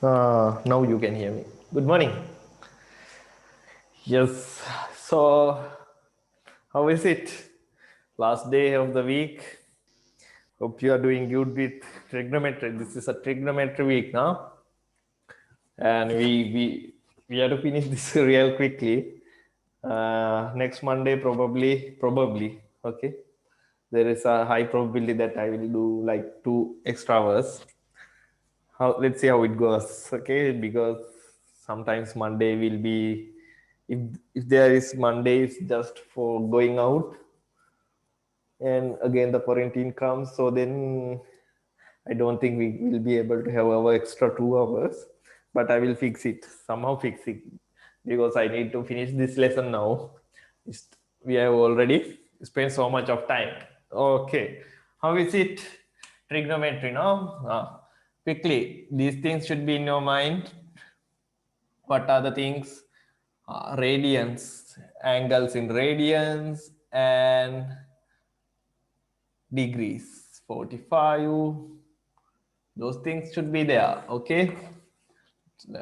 Now you can hear me. Good morning. Yes. So, how is it? Last day of the week. Hope you are doing good with trigonometry. This is a trigonometry week now, and we have to finish this real quickly. Next Monday, probably. Okay. There is a high probability that I will do like 2 extra hours. Let's see how it goes. Okay, because sometimes Monday will be, if there is Monday is just for going out, and again the quarantine comes, so then I don't think we will be able to have our extra 2 hours. But I will somehow fix it, because I need to finish this lesson now. We have already spent so much of time. Okay, how is it? Trigonometry, no? Quickly, these things should be in your mind. What are the things? Radians, angles in radians and degrees. 45. Those things should be there. Okay.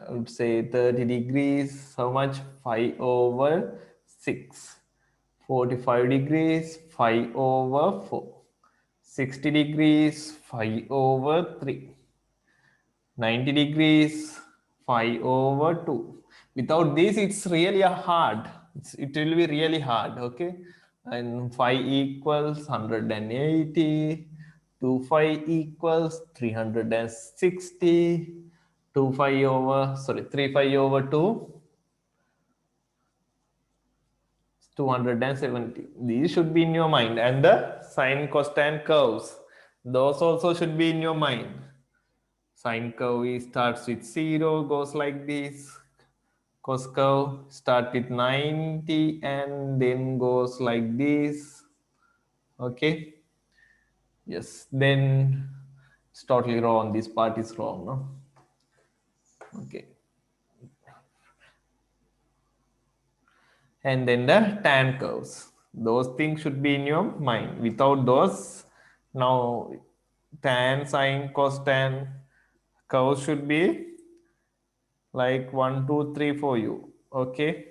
I would say 30 degrees. How much? 5 over 6. 45 degrees. 5 over 4. 60 degrees. 5 over 3. 90 degrees, 5 over 2. Without this, it's really hard. It will be really hard, okay? And 5 equals 180. 2 5 equals 360. 3 5 over 2, 270. These should be in your mind. And the sine, cosine curves, those also should be in your mind. Sine curve starts with 0, goes like this. Cos curve start with 90 and then goes like this. Okay. Yes. Then it's totally wrong. This part is wrong. No. Okay. And then the tan curves. Those things should be in your mind. Without those, now tan, sine, cos, tan curves should be like 1, 2, 3 for you. Okay.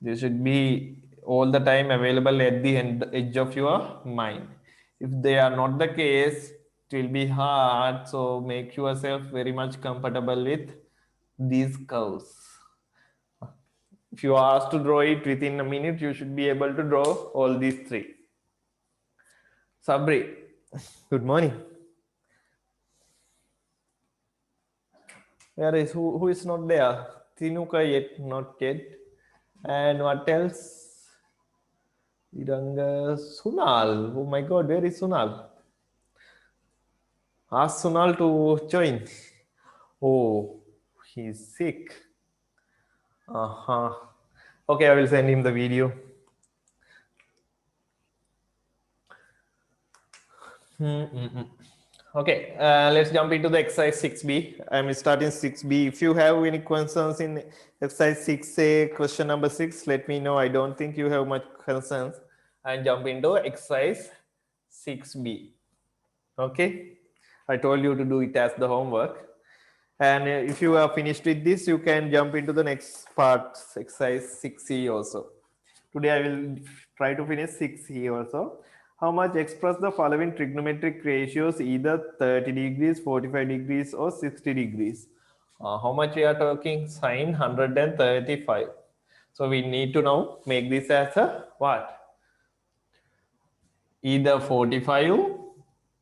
They should be all the time available at the edge of your mind. If they are not the case, it will be hard. So make yourself very much comfortable with these curves. If you are asked to draw it within a minute, you should be able to draw all these three. Sabri, good morning. Where is who is not there? Tinuka yet, not yet. And what else? Iranga Sunal. Oh my god, where is Sunal? Ask Sunal to join. Oh, he's sick. Okay, I will send him the video. Okay, let's jump into the exercise 6b. I'm starting 6b. If you have any concerns in exercise 6a, question number 6, let me know. I don't think you have much concerns. And jump into exercise 6b. Okay, I told you to do it as the homework. And if you are finished with this, you can jump into the next part, exercise 6e also. Today I will try to finish 6e also. How much express the following trigonometric ratios, either 30 degrees, 45 degrees or 60 degrees. How much we are talking? Sine 135. So we need to now make this as a what? Either 45,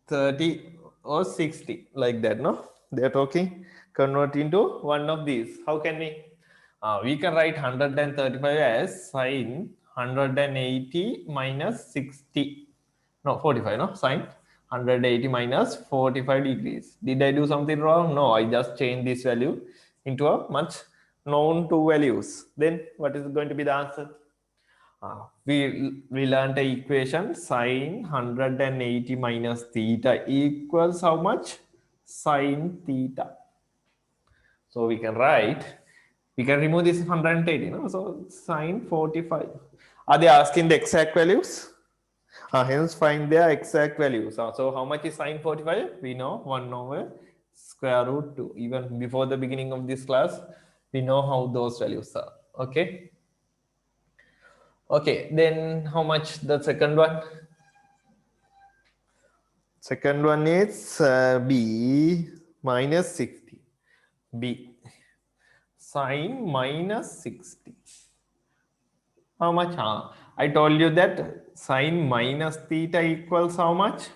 30 or 60, like that, no? They are talking convert into one of these. How can we can write 135 as sine 180 minus 60, no 45, no, sine 180 minus 45 degrees. Did I do something wrong? No, I just changed this value into a much known two values. Then what is going to be the answer? We learned the equation sine 180 minus theta equals how much? Sine theta. So we can remove this 180, no? So sine 45. Are they asking the exact values? Hence find their exact values. So how much is sine 45? We know 1 over square root 2. Even before the beginning of this class, we know how those values are. Okay. Okay, then how much the second one? Second one is b minus 60. B sine minus 60. How much? I told you that sine minus theta equals how much?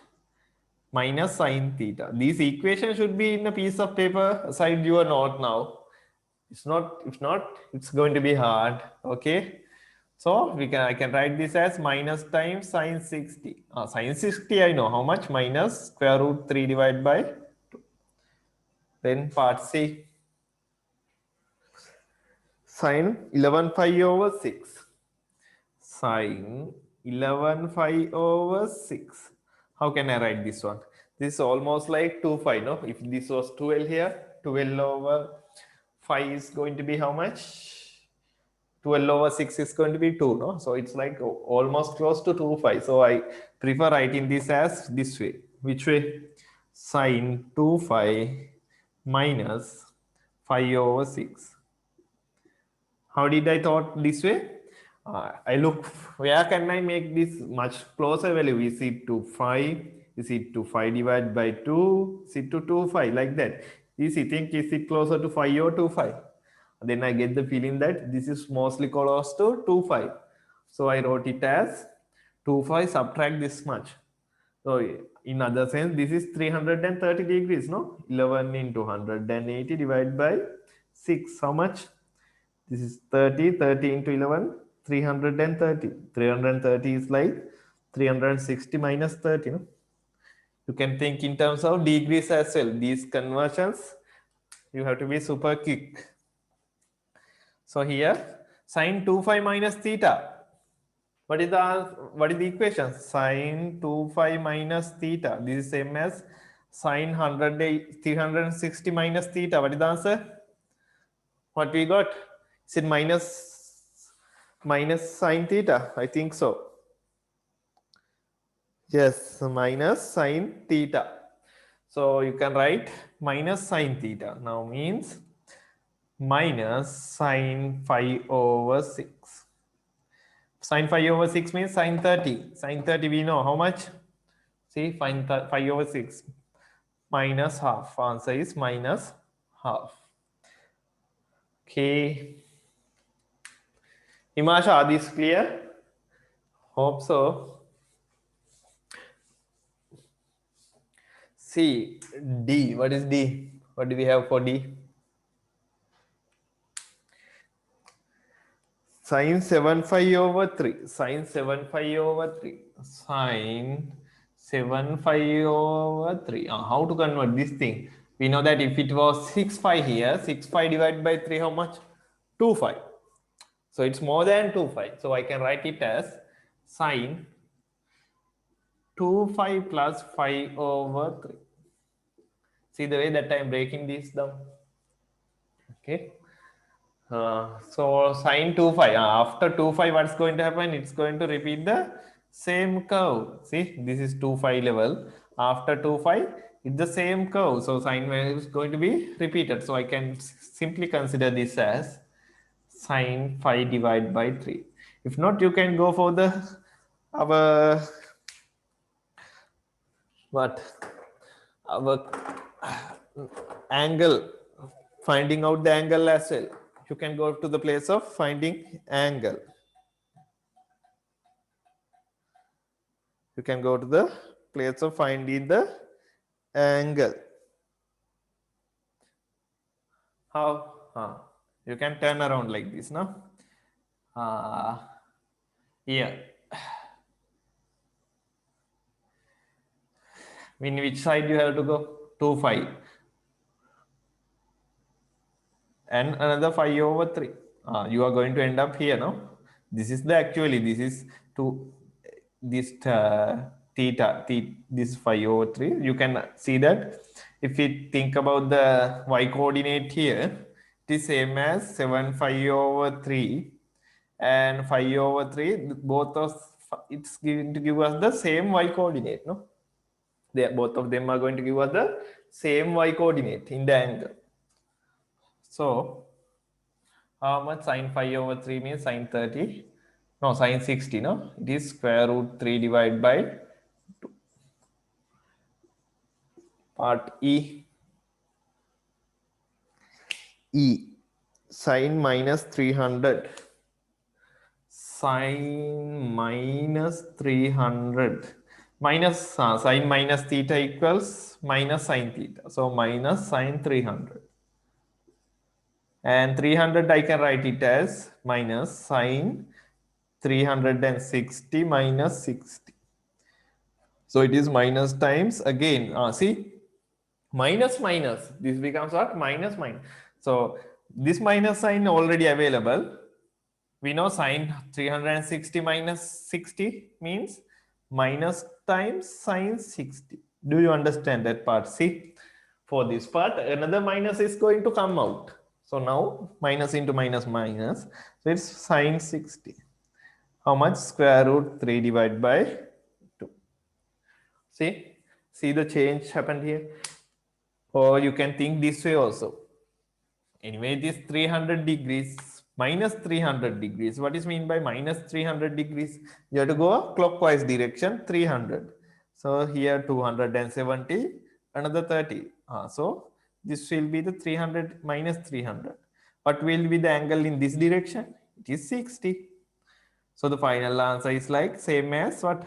Minus sine theta. These equations should be in a piece of paper aside your note now. It's not, if not, it's going to be hard. Okay. So I can write this as minus times sine 60. Sine 60 I know how much? Minus square root 3 divided by 2. Then part C. Sine 11 pi over 6. Sine 11 pi over 6. How can I write this one? This is almost like 2 pi, no? If this was 12 here, 12 over 5 is going to be how much? 12 over 6 is going to be 2, no? So it's like almost close to 2 pi. So I prefer writing this as this way. Which way? Sine 2 pi minus 5 over 6. How did I thought this way? I look, where can I make this much closer value? Is it to 5? Is it to 5 divided by 2? Is it to 2, 5? Like that. Is it closer to 5 or 2, 5? Then I get the feeling that this is mostly close to 2, 5. So I wrote it as 2, 5 subtract this much. So in other sense, this is 330 degrees, no? 11 into 180 divided by 6. How much? This is 30, 30 into 11, 330. 330 is like 360 minus 30. No? You can think in terms of degrees as well. These conversions, you have to be super quick. So here, sine 2 phi minus theta. What is the equation? Sine 2 phi minus theta. This is same as sine 360 minus theta. What is the answer? What we got? Is it minus sine theta? I think so. Yes, minus sine theta. So you can write minus sine theta. Now means minus sine 5 over 6. Sine 5 over 6 means sine 30. Sine 30 we know how much? See, 5 over 6 minus half. Answer is minus half. Okay. Himasha, are these clear? Hope so. See, D. What is D? What do we have for D? Sine 7 phi over 3. Sine 7 phi over 3. Sine 7 phi over 3. How to convert this thing? We know that if it was 6 phi here, 6 phi divided by 3, how much? 2 phi. So it's more than 2 phi. So I can write it as sine 2 phi plus 5 over 3. See the way that I'm breaking this down. Okay. So sine 2 phi. After 2 phi, what's going to happen? It's going to repeat the same curve. See, this is 2 phi level. After 2 phi, it's the same curve. So sine wave is going to be repeated. So I can simply consider this as sine phi divided by 3. If not, you can go for our angle, finding out the angle as well. You can go to the place of finding angle. You can go to the place of finding the angle. How? You can turn around like this, no? Here. In which side you have to go? 2 phi. And another 5 over 3. You are going to end up here, no? This is this is this theta, this 5 over 3. You can see that if we think about the y coordinate here, it is same as 7 5 over 3 and 5 over 3. Both of it's going to give us the same y coordinate, no? Both of them are going to give us the same y coordinate in the angle. So how much sine 5 over 3 means sine 30? No, sine 60, no? It is square root 3 divided by 2. Part E. E. Sine minus 300. Sine minus 300. Minus sine minus theta equals minus sine theta. So minus sine 300. And 300 I can write it as minus sine 360 minus 60. So it is minus times again. See, minus minus. This becomes what? Minus minus. So this minus sign already available. We know sine 360 minus 60 means minus times sine 60. Do you understand that part? See, for this part, another minus is going to come out. So now minus into minus minus. So it's sine 60. How much? Square root 3 divided by 2. See the change happened here. Or you can think this way also. Anyway, it is 300 degrees minus 300 degrees. What is mean by minus 300 degrees? You have to go clockwise direction 300. So here 270, another 30. So this will be the 300 minus 300. What will be the angle in this direction? It is 60. So the final answer is like same as what?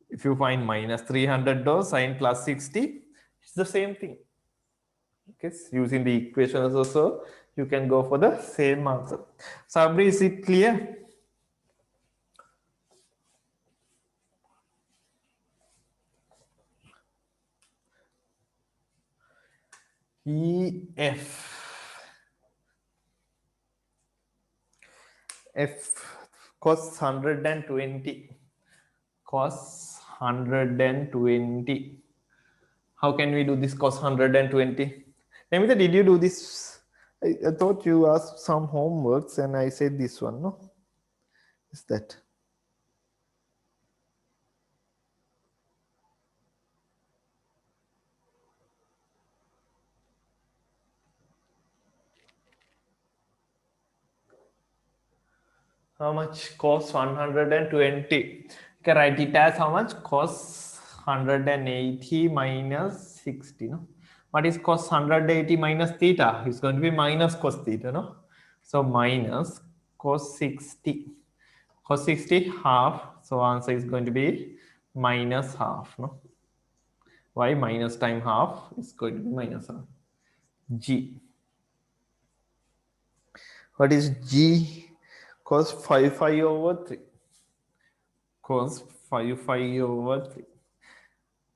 If you find minus 300 dou sine plus 60, it's the same thing. Okay, using the equations also, you can go for the same answer. Sabri, is it clear? EF. F cos 120. Cos 120. How can we do this cos 120? Namita, did you do this? I thought you asked some homeworks and I said this one, no? Is that? How much? Cos 120. You can write it as how much? Cos 180 minus 60, no? What is cos 180 minus theta? It's going to be minus cos theta, no? So minus cos 60. Cos 60 half. So answer is going to be minus half, no? Why? Minus time half is going to be minus half. G. What is G? Cos 5 over 3. Cos 5 over 3.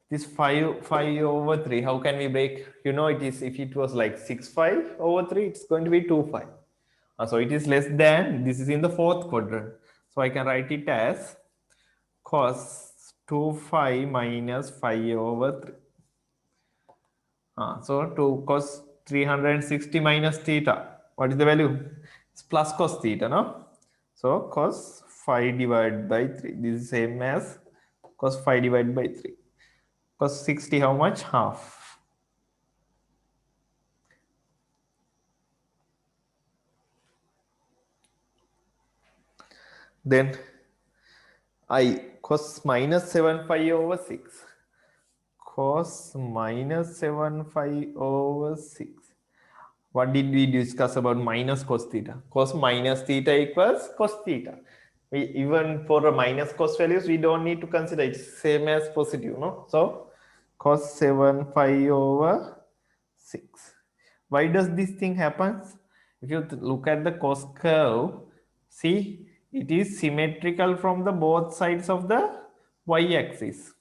This 5 over 3, how can we break? You know, it is, if it was like 6 over 3, it's going to be 2 5. So it is less than, this is in the fourth quadrant. So I can write it as cos 2 minus 5 over 3. So to cos 360 minus theta, what is the value? It's plus cos theta, no? So cos 5 divided by 3. This is same as cos 5 divided by 3. Cos 60, how much? Half. Then I cos minus 75 over 6. Cos minus 75 over 6. What did we discuss about minus cos theta? Cos minus theta equals cos theta. Even for a minus cos values, we don't need to consider it same as positive, no? So cos 75 over 6. Why does this thing happen? If you look at the cos curve, see, it is symmetrical from the both sides of the y-axis.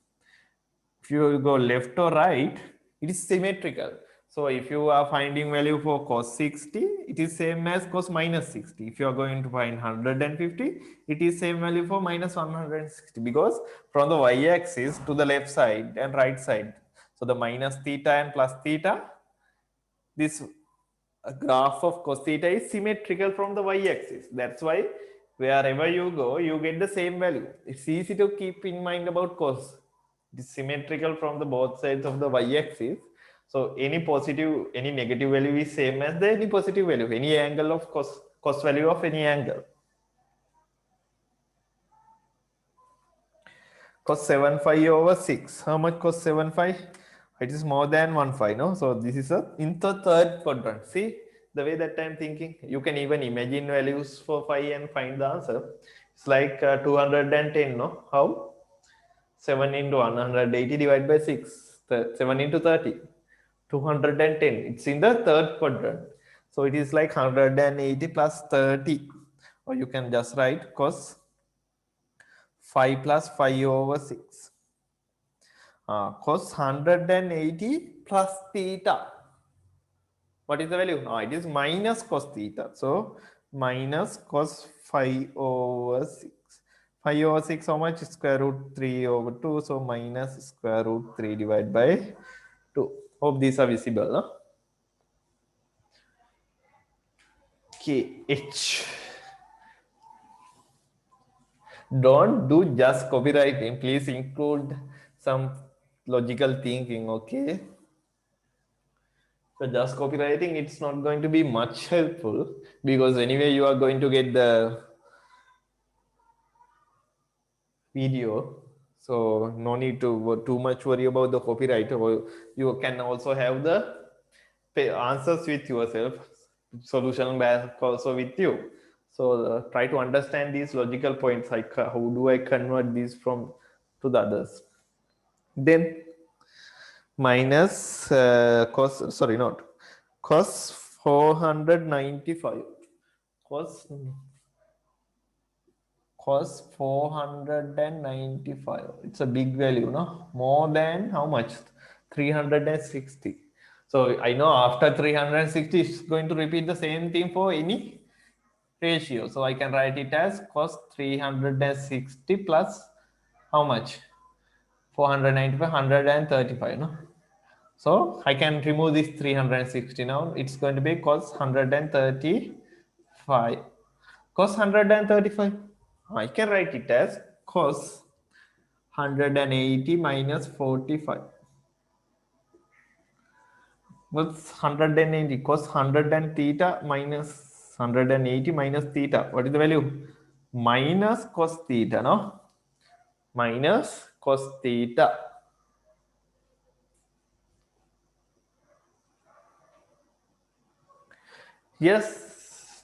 If you go left or right, it is symmetrical. So if you are finding value for cos 60, it is same as cos minus 60. If you are going to find 150, it is same value for minus 160, because from the y-axis to the left side and right side, so the minus theta and plus theta, this graph of cos theta is symmetrical from the y-axis. That's why wherever you go, you get the same value. It's easy to keep in mind about cos. It is symmetrical from the both sides of the y-axis. So any positive, any negative value is same as the any positive value, any angle of cos value of any angle. Cos 75 over 6. How much cos 75? It is more than 1/5, no? So this is a in the third quadrant. See the way that I'm thinking. You can even imagine values for phi and find the answer. It's like 210, no? How? 7 into 180 divided by 6. 7 into 30. 210. It's in the third quadrant. So it is like 180 plus 30. Or you can just write cos 5 plus 5 over 6. Cos 180 plus theta. What is the value? It is minus cos theta. So minus cos 5 over 6. 5 over 6, how much? Square root 3 over 2. So minus square root 3 divided by 2. Hope these are visible. No? KH. Don't do just copywriting. Please include some logical thinking, okay? So just copywriting, it's not going to be much helpful because anyway you are going to get the video. So no need to too much worry about the copyright. You can also have the answers with yourself, solution bank also with you. So try to understand these logical points. Like how do I convert these from to the others? Then minus cos, sorry, not cos 495. Cos 495. It's a big value, no? More than how much? 360. So I know after 360 it's going to repeat the same thing for any ratio. So I can write it as cos 360 plus how much? 495, 135, no? So I can remove this 360 now. It's going to be cos 135. Cos 135. I can write it as cos 180 minus 45. What's 180? Cos 100 and theta minus 180 minus theta. What is the value? Minus cos theta, no? Minus cos theta. Yes,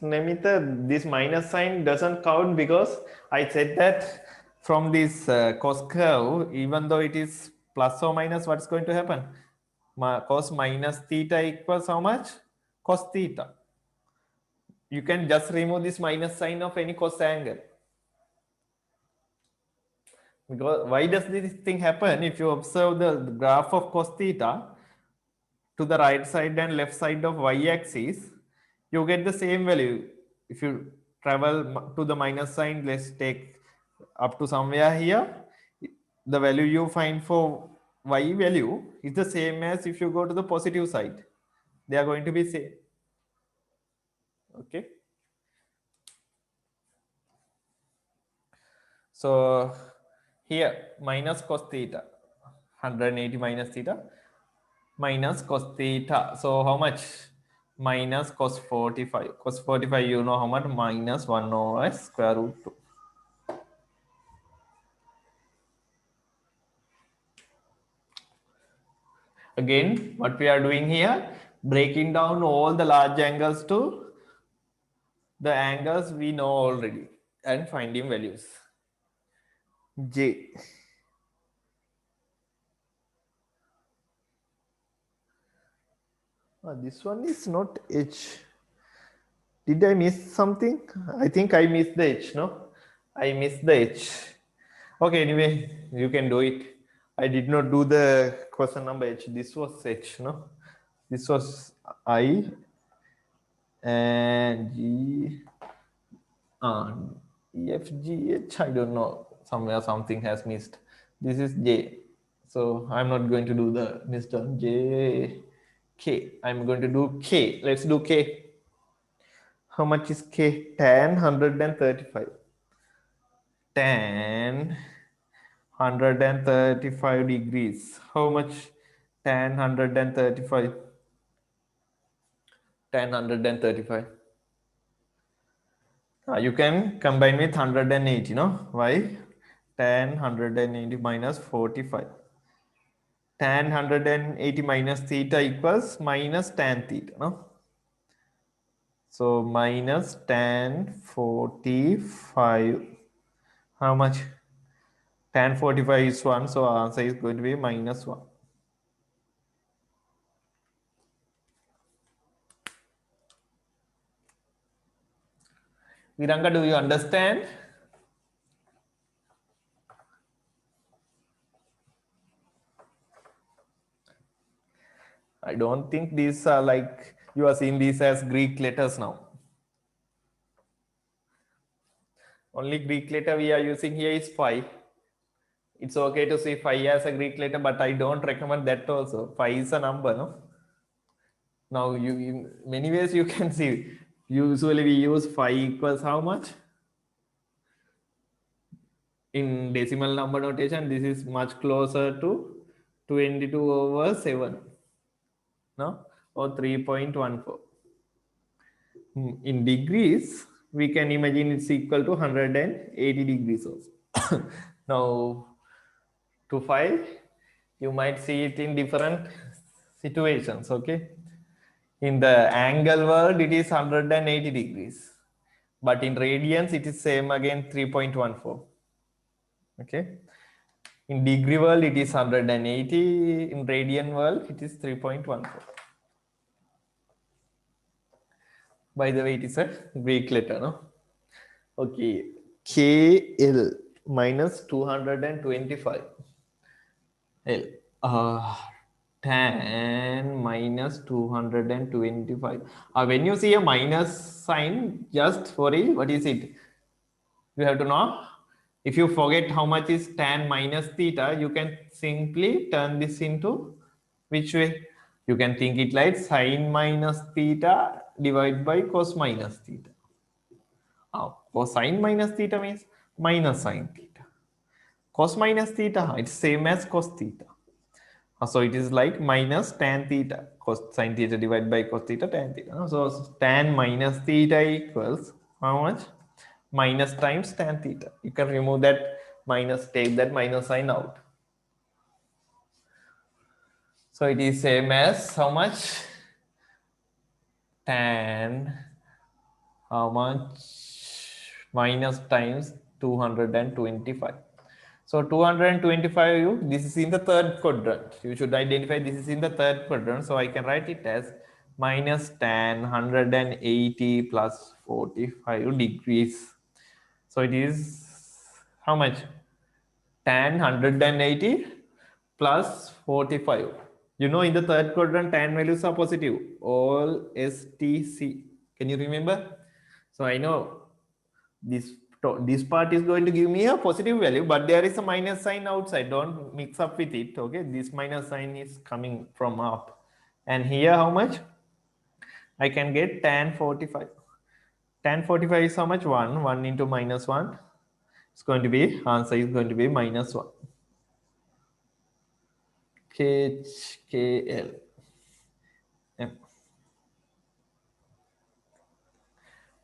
Namita, this minus sign doesn't count because I said that from this cos curve, even though it is plus or minus, what's going to happen? Cos minus theta equals how much? Cos theta. You can just remove this minus sign of any cos angle. Because why does this thing happen? If you observe the graph of cos theta, to the right side and left side of y-axis, you get the same value. If you travel to the minus sign, let's take up to somewhere here, the value you find for y value is the same as if you go to the positive side. They are going to be same. Okay. So here minus cos theta, 180 minus theta, minus cos theta. So how much? Minus cos 45. Cos 45, you know how much? Minus 1 over square root 2. Again, what we are doing here, breaking down all the large angles to the angles we know already and finding values. J. This one is not H. Did I miss something? I think I missed the H, no? I missed the H. Okay, anyway, you can do it. I did not do the question number H. This was H, no? This was I and G. E, F, G, H. I don't know. Somewhere something has missed. This is J. So I'm not going to do the missed on J. K. I'm going to do K. Let's do K. How much is K? Tan 135. Tan 135 degrees. How much tan 135. Tan 135. You can combine with 180, no? Why? Tan 180 minus 45. Tan 180 minus theta equals minus tan theta, no? So minus tan 45. How much? Tan 45 is 1, so answer is going to be minus 1. Viranga, do you understand? I don't think these are like, you are seeing these as Greek letters now. Only Greek letter we are using here is phi. It's okay to see phi as a Greek letter, but I don't recommend that also. Phi is a number, no? Now, in many ways you can see, usually we use phi equals how much? In decimal number notation, this is much closer to 22 over 7, no? Or 3.14. In degrees, we can imagine it's equal to 180 degrees also. Now, to phi, you might see it in different situations, okay? In the angle world, it is 180 degrees. But in radians, it is same again 3.14. Okay. In degree world, it is 180. In radian world, it is 3.14. By the way, it is a Greek letter, no? Okay. KL minus 225. L. Tan minus 225. When you see a minus sign, just for it, what is it? You have to know. If you forget how much is tan minus theta, you can simply turn this into which way? You can think it like sine minus theta divided by cos minus theta. Cosine minus theta means minus sine theta. Cos minus theta, it's same as cos theta. So it is like minus tan theta, cos sine theta divided by cos theta, tan theta. So tan minus theta equals how much? Minus times tan theta. You can remove that minus, take that minus sign out. So it is same as how much? Tan, how much? Minus times 225. So 225, this is in the third quadrant. You should identify this is in the third quadrant. So I can write it as minus tan 180 plus 45 degrees. So it is how much? Tan 180 plus 45. You know, in the third quadrant, tan values are positive. All STC. Can you remember? So I know this part is going to give me a positive value, but there is a minus sign outside. Don't mix up with it. Okay, this minus sign is coming from up. And here, how much? I can get tan 45. Tan 45 is how much? 1. 1 into minus 1. It's going to be, answer is going to be minus 1. KL. M.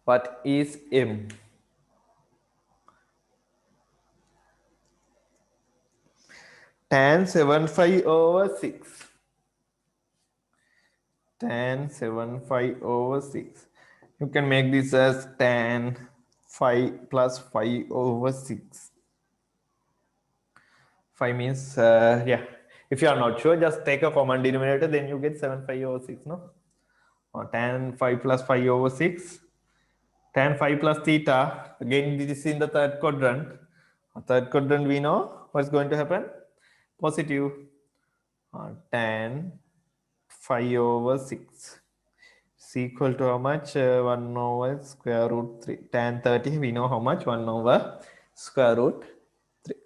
What is M? Tan 75 over 6. Tan 75 over 6. You can make this as tan 5 plus 5 over 6. 5 means, yeah. If you are not sure, just take a common denominator, then you get 75 over 6, no? Or tan 5 plus 5 over 6. Tan 5 plus theta, again, this is in the third quadrant. Third quadrant, we know what's going to happen. Positive. Tan 5 over 6 is equal to how much? 1 over square root 3. Tan 30, we know how much? 1 over square root 3.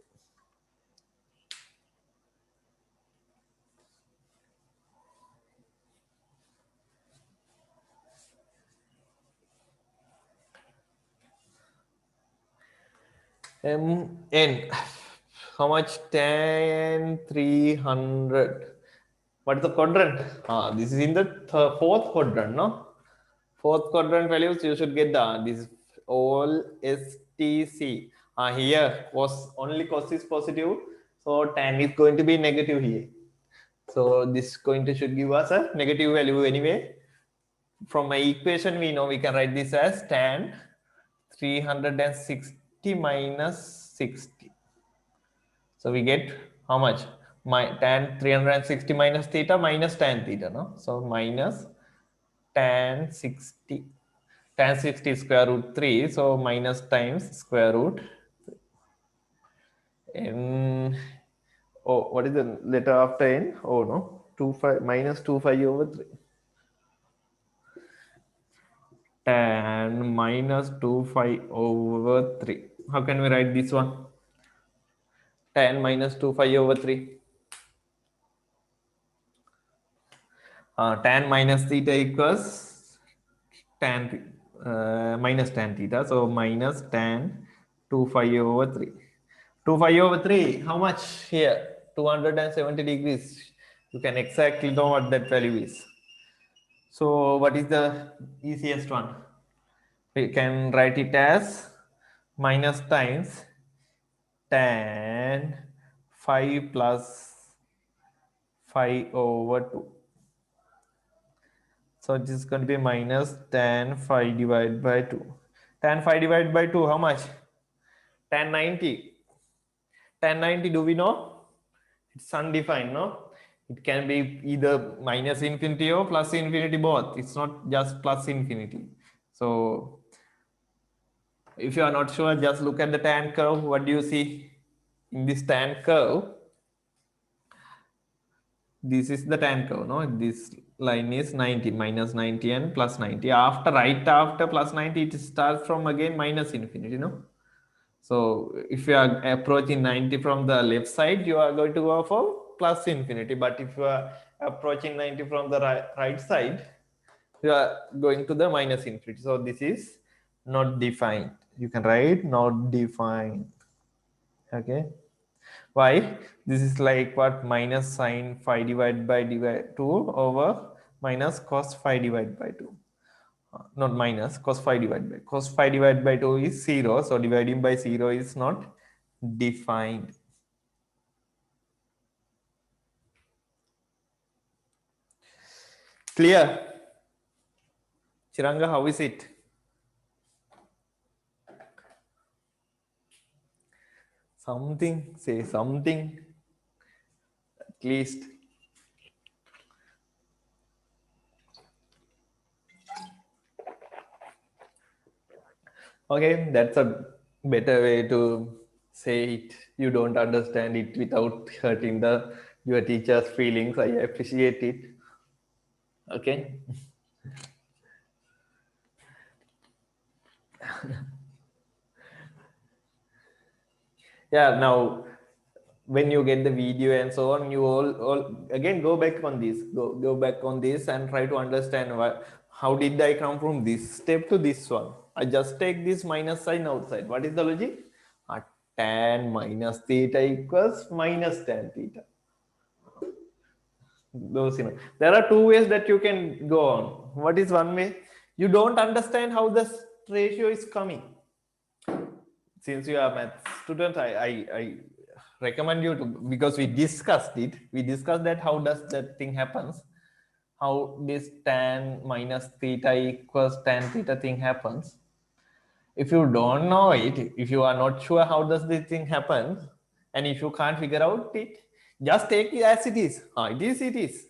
N. How much? Tan 300. What is the quadrant? This is in the fourth quadrant, no? Fourth quadrant values you should get this all STC. Here cos is positive, so tan is going to be negative here. So this going to should give us a negative value anyway. From my equation we know we can write this as tan 360 minus 60. So we get how much? Tan 360 minus theta minus tan theta, no? So minus tan 60. Tan 60 is square root 3. So minus times square root. N. Oh, what is the letter after n? Oh, no. 25 minus 25 over 3. Tan minus 25 over 3. How can we write this one? Tan minus 25 over 3. Tan minus theta equals tan minus tan theta. So minus tan 25 over 3. 25 over 3, how much here? 270 degrees. You can exactly know what that value is. So what is the easiest one? We can write it as minus times tan 5 plus 5 over 2. So this is going to be minus tan 5 divided by 2. Tan 5 divided by 2, how much? Tan 90. Tan 90, do we know? It's undefined, no? It can be either minus infinity or plus infinity both. It's not just plus infinity. So if you are not sure, just look at the tan curve. What do you see in this tan curve? This is the tan curve, no? This line is 90, minus 90 and plus 90. Right after plus 90, it starts from again minus infinity, no? So if you are approaching 90 from the left side, you are going to go for plus infinity. But if you are approaching 90 from the right side, you are going to the minus infinity. So this is not defined. You can write not defined. Okay. Why? This is like what? Minus sine phi divided by 2 over minus cos phi divided by 2. Not minus, cos phi divided by. Cos phi divided by 2 is 0. So dividing by 0 is not defined. Clear? Chiranga, how is it? Something, say something at least. Okay, that's a better way to say it. You don't understand it without hurting your teacher's feelings. I appreciate it. Okay. Yeah, now when you get the video and so on, you all again go back on this, go back on this and try to understand how did I come from this step to this one. I just take this minus sign outside. What is the logic? Tan minus theta equals minus tan theta. Those, there are two ways that you can go on. What is one way? You don't understand how this ratio is coming. Since you are a math student, I recommend you to, because we discussed it. We discussed that how does that thing happens, how this tan minus theta equals tan theta thing happens. If you don't know it, if you are not sure how does this thing happen, and if you can't figure out it, just take it as it is. It is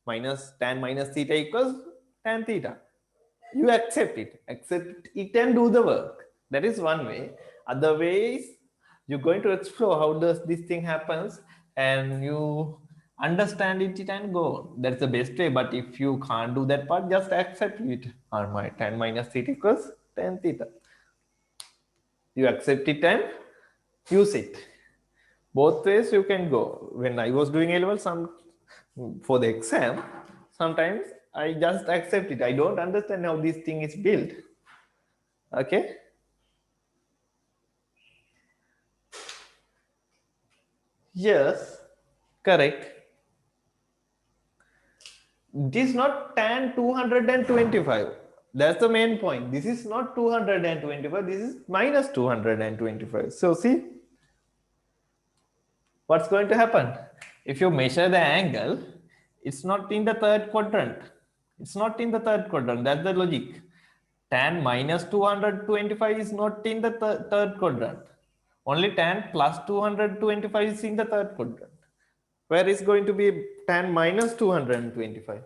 minus tan minus theta equals tan theta. You accept it and do the work. That is one way. Other way is you're going to explore how does this thing happens, and you understand it and go on. That's the best way. But if you can't do that part, just accept it. My tan minus theta equals tan theta. You accept it and use it. Both ways you can go. When I was doing A-level, for the exam, sometimes I just accept it. I don't understand how this thing is built. Okay. Yes, correct. It is not tan 225. That's the main point. This is not 225. This is minus 225. So see, what's going to happen? If you measure the angle, it's not in the third quadrant. It's not in the third quadrant. That's the logic. Tan minus 225 is not in the third quadrant. Only tan plus 225 is in the third quadrant. Where is going to be tan minus 225?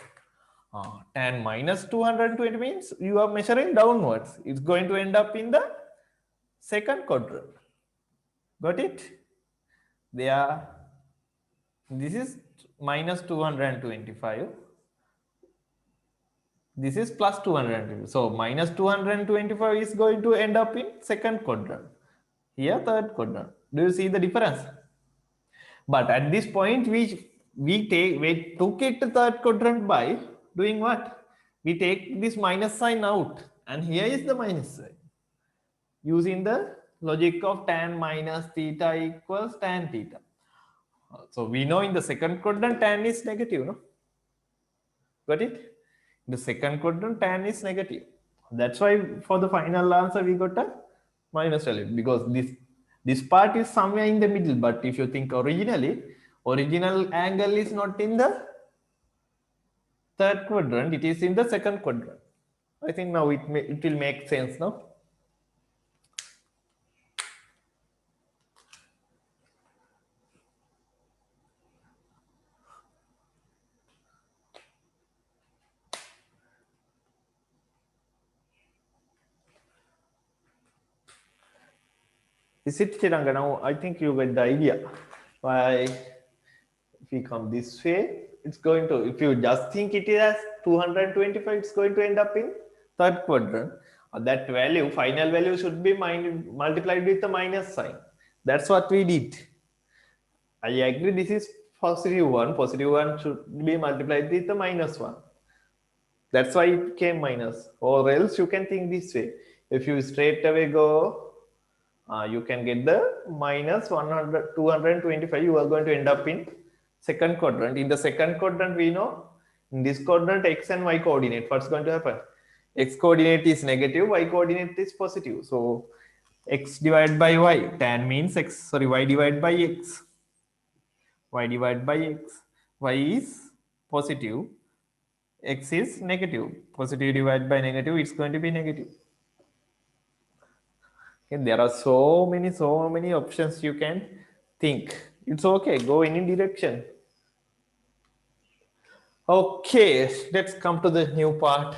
Tan minus 220 means you are measuring downwards. It's going to end up in the second quadrant. Got it? There. This is minus 225. This is plus 220. So minus 225 is going to end up in second quadrant. Here, third quadrant. Do you see the difference? But at this point, we took it to third quadrant by doing what? We take this minus sign out, and here is the minus sign. Using the logic of tan minus theta equals tan theta. So we know in the second quadrant tan is negative, no? Got it? In the second quadrant tan is negative. That's why for the final answer we got a minus value, because this part is somewhere in the middle. But if you think original angle is not in the third quadrant, it is in the second quadrant. I think now it will make sense now. Is it Chiranga? Now I think you get the idea. Why, if we come this way, it's going to, if you just think it is as 225, it's going to end up in third quadrant. That value, final value, should be multiplied with the minus sign. That's what we did. I agree, this is positive 1. Positive 1 should be multiplied with the minus 1. That's why it came minus. Or else you can think this way. If you straight away go, you can get the minus 225. You are going to end up in second quadrant. In the second quadrant, we know in this quadrant x and y coordinate. What's going to happen? X coordinate is negative, y coordinate is positive. So x divided by y, tan means x, sorry, y divided by x. Y divided by x. Y is positive, x is negative. Positive divided by negative, it's going to be negative. Okay, there are so many options you can think. It's okay, go any direction. Okay, let's come to the new part.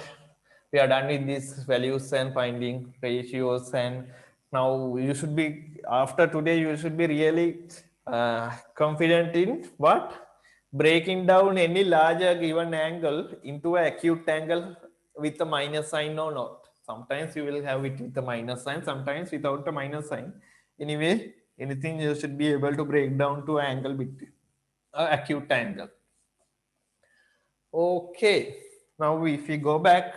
We are done with these values and finding ratios, and now you should be, after today, you should be really confident in what? Breaking down any larger given angle into an acute angle with a minus sign or not. Sometimes you will have it with the minus sign, sometimes without a minus sign. Anyway, anything you should be able to break down to an angle between acute angle. Okay, now if we go back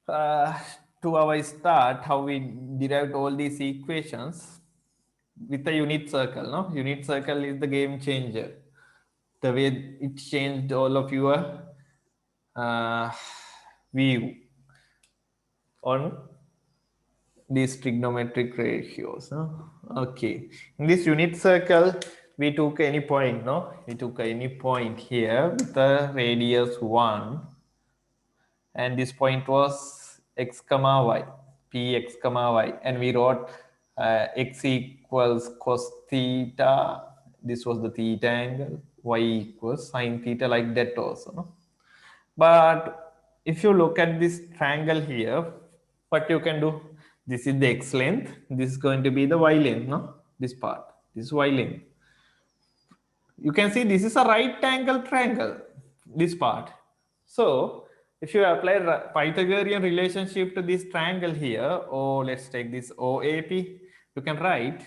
to our start, how we derived all these equations with a unit circle. No, unit circle is the game changer. The way it changed all of your view on these trigonometric ratios. No? Okay, in this unit circle, we took any point. No, we took any point here with the radius 1. And this point was x comma y, px comma y, and we wrote x equals cos theta. This was the theta angle. Y equals sine theta, like that also. No? But if you look at this triangle here, what you can do? This is the x length. This is going to be the y length. No, this part. This is y length. You can see this is a right angle triangle. This part. So if you apply Pythagorean relationship to this triangle here, or let's take this OAP, you can write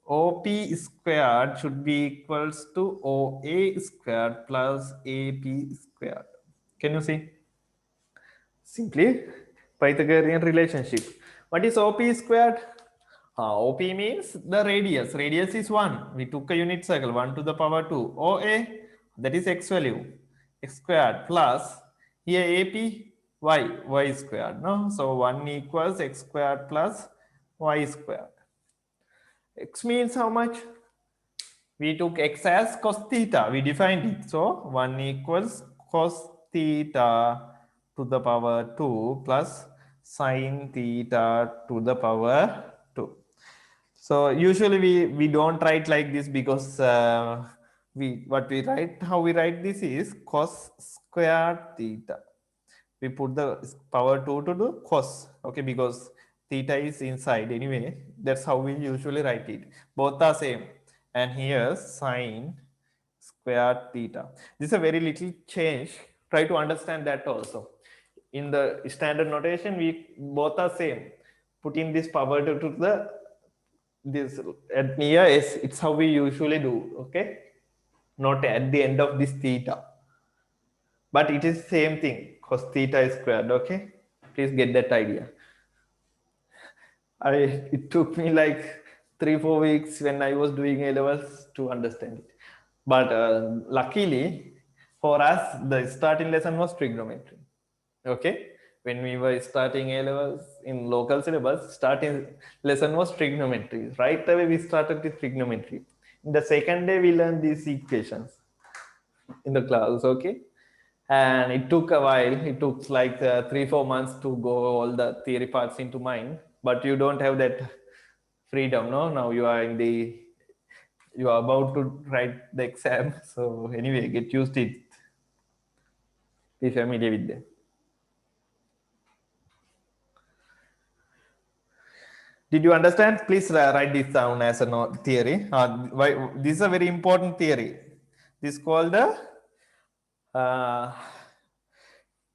OP squared should be equals to OA squared plus AP squared. Can you see? Simply Pythagorean relationship. What is OP squared? OP means the radius. Radius is 1. We took a unit circle, 1 to the power 2. OA, that is x value. x squared plus here AP y squared. No, so 1 equals x squared plus y squared. X means how much? We took x as cos theta. We defined it. So 1 equals cos theta to the power 2 plus sine theta to the power 2. So usually we don't write like this because how we write this is cos square theta. We put the power 2 to the cos, okay, because theta is inside anyway. That's how we usually write it. Both are same. And here sine square theta. This is a very little change. Try to understand that also. In the standard notation, we both are same. Put in this power 2 to the this at near s. It's how we usually do, okay, not at the end of this theta, but it is same thing, cos theta is squared, okay. Please get that idea. It took me like 3-4 weeks when I was doing A levels to understand it, but luckily for us the starting lesson was trigonometry, okay. When we were starting A levels in local syllabus, starting lesson was trigonometry. Right away we started with trigonometry. In the second day we learned these equations in the class, okay. And it took a while. It took like 3-4 months to go all the theory parts into mind. But you don't have that freedom, no. Now you are about to write the exam. So anyway, get used to it. Be familiar with them. Did you understand? Please write this down as a theory. This is a very important theory. This is called the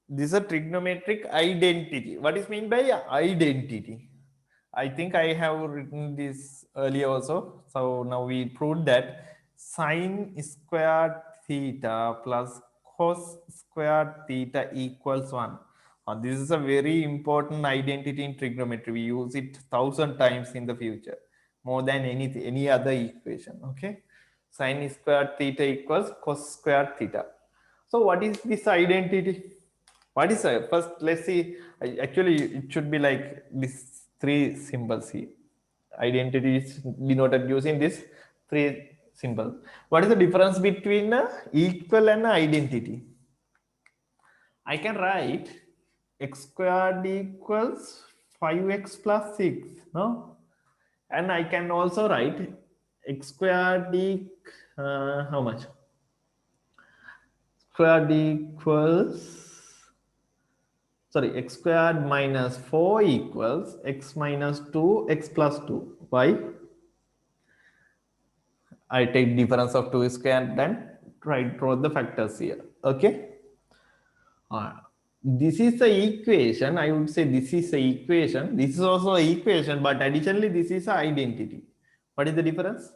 this is a trigonometric identity. What is mean by identity? I think I have written this earlier also. So now we proved that sine squared theta plus cos squared theta equals 1. This is a very important identity in trigonometry. We use it 1,000 times in the future, more than any other equation. Okay, sine squared theta equals cos squared theta. So what is this identity? What is first? Let's see. Actually, it should be like this three symbols here. Identity is denoted using this three symbol. What is the difference between equal and identity? I can write x squared equals 5x plus 6, no? And I can also write x squared how much? Squared equals, sorry, x squared minus 4 equals x minus 2 x plus 2. Why? I take difference of 2 square, then try to draw the factors here. Okay. This is the equation. I would say this is the equation. This is also an equation, but additionally this is an identity. What is the difference?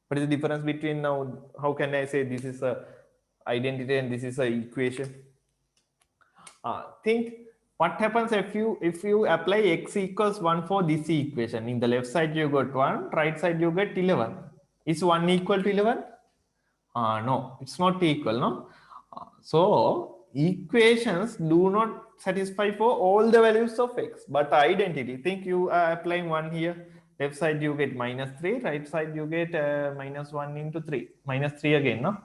What is the difference between now? How can I say this is a identity and this is an equation? Think what happens if you apply x equals 1 for this equation. In the left side you got 1, right side you get 11. Is 1 equal to 11? No, it's not equal, no. So equations do not satisfy for all the values of x, but identity. Think you are applying 1 here. Left side you get minus 3, right side you get minus 1 into 3, minus 3 again, no.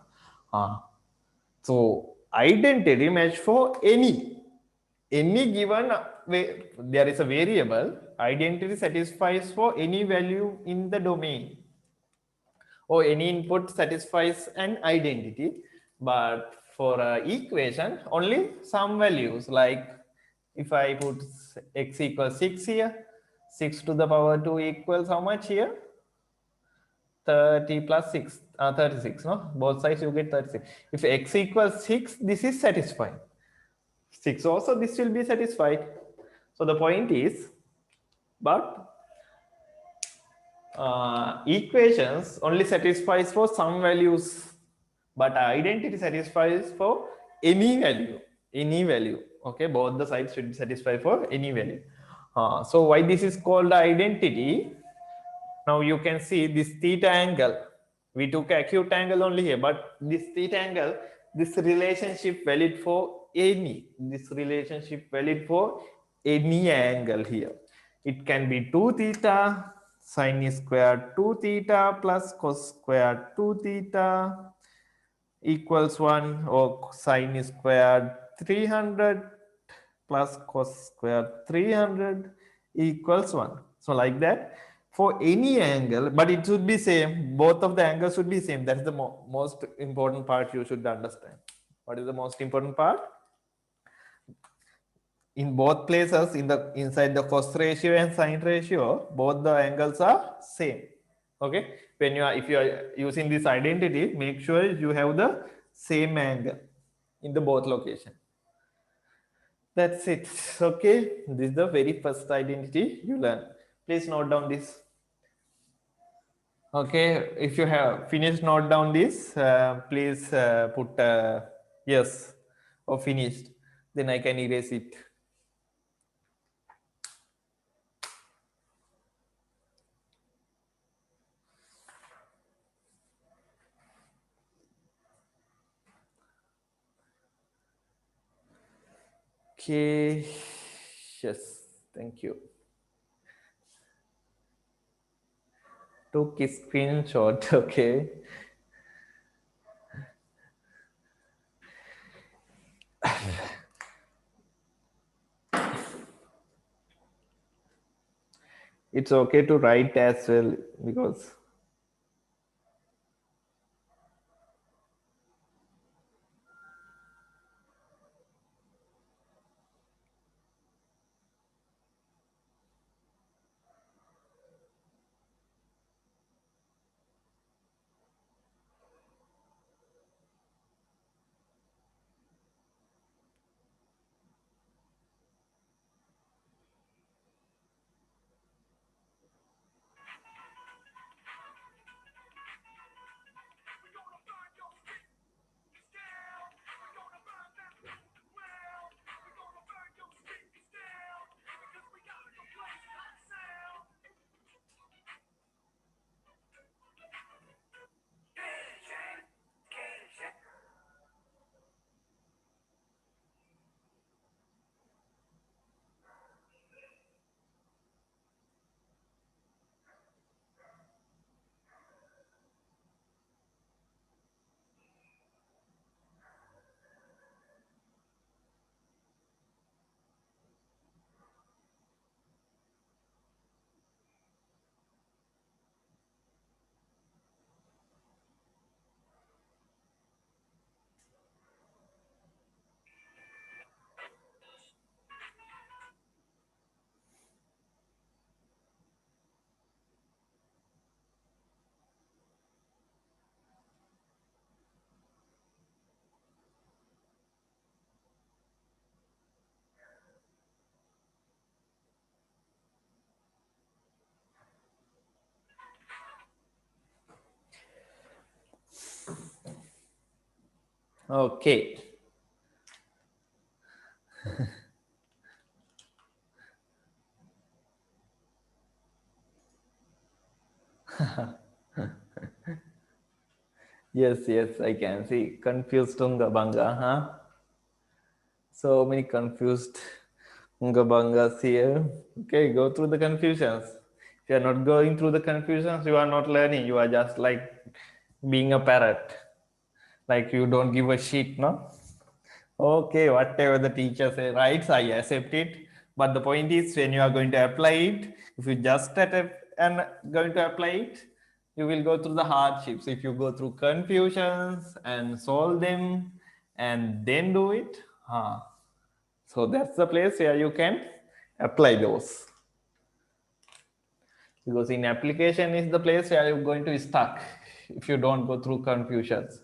So identity match for any given there is a variable. Identity satisfies for any value in the domain, or any input satisfies an identity. But for equation, only some values, like if I put x equals 6 here, 6 to the power 2 equals how much here? 30 plus 6, 36, no? Both sides you get 36. If x equals 6, this is satisfied. 6 also, this will be satisfied. So the point is, but equations only satisfies for some values, but identity satisfies for any value. Okay, both the sides should satisfy for any value. So why this is called identity? Now you can see this theta angle. We took acute angle only here, but this theta angle this relationship valid for any angle here. It can be 2 theta sine square 2 theta plus cos square 2 theta equals 1, or sine squared 300 plus cos squared 300 equals 1. So like that for any angle, but it should be same. Both of the angles should be same. That's the most important part you should understand. What is the most important part? In both places, inside the cos ratio and sine ratio, both the angles are same. Okay, when you are, if you are using this identity, make sure you have the same angle in the both location. That's it. Okay, this is the very first identity you learn. Please note down this. Okay, if you have finished, note down this. Please put yes or finished. Then I can erase it. Okay, yes, thank you. Took a screenshot. Okay. It's okay to write as well, because okay. Yes, yes, I can see. Confused Tunga Banga, huh? So many confused Tunga Bangas here. Okay, go through the confusions. If you are not going through the confusions, you are not learning. You are just like being a parrot. Like you don't give a shit, no? Okay, whatever the teacher says, writes, I accept it. But the point is, when you are going to apply it, if you just attempt and going to apply it, you will go through the hardships. If you go through confusions and solve them and then do it, so that's the place where you can apply those. Because in application is the place where you're going to be stuck if you don't go through confusions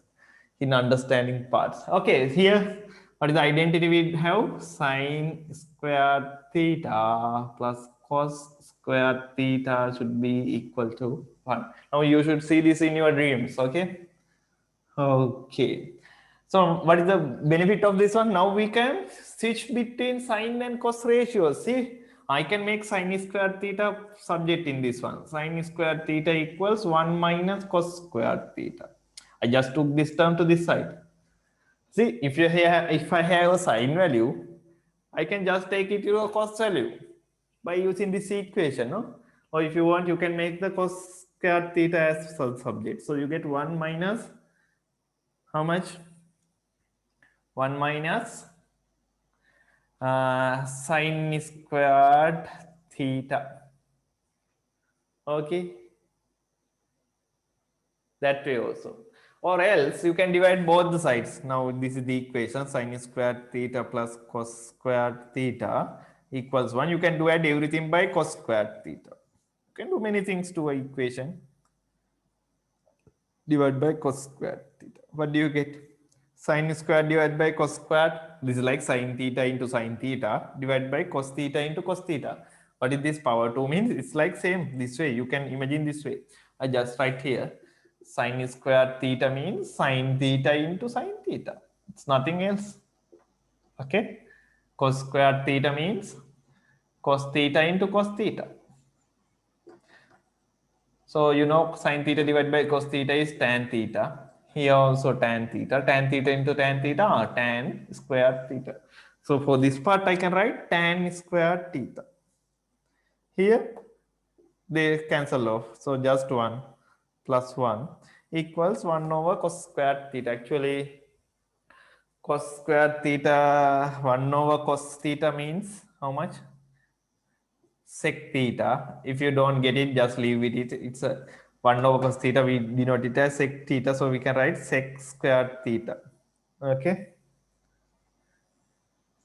in understanding parts. Okay, here what is the identity we have? Sine square theta plus cos square theta should be equal to 1. Now you should see this in your dreams. Okay. Okay. So what is the benefit of this one? Now we can switch between sine and cos ratios. See, I can make sine square theta subject in this one. Sine square theta equals 1 minus cos square theta. I just took this term to this side. See, if I have a sine value, I can just take it to a cos value by using this equation, no? Or if you want, you can make the cos square theta as subject. So you get 1 minus how much? 1 minus sine squared theta. Okay, that way also. Or else you can divide both the sides. Now this is the equation, sine squared theta plus cos squared theta equals 1. You can divide everything by cos squared theta. You can do many things to an equation. Divided by cos squared theta. What do you get? Sine squared divided by cos squared. This is like sine theta into sine theta divided by cos theta into cos theta. What is this power 2 means? It's like same this way. You can imagine this way. I just write here. Sine squared theta means sine theta into sine theta. It's nothing else. Okay. Cos squared theta means cos theta into cos theta. So you know sine theta divided by cos theta is tan theta. Here also tan theta. Tan theta into tan theta or tan square theta. So for this part I can write tan square theta. Here they cancel off. So just 1 plus 1 equals 1 over cos square theta. Actually cos square theta 1 over cos theta means how much? Sec theta. If you don't get it, just leave it. It's a 1 over cos theta. We denote it as sec theta. So we can write sec squared theta. Okay.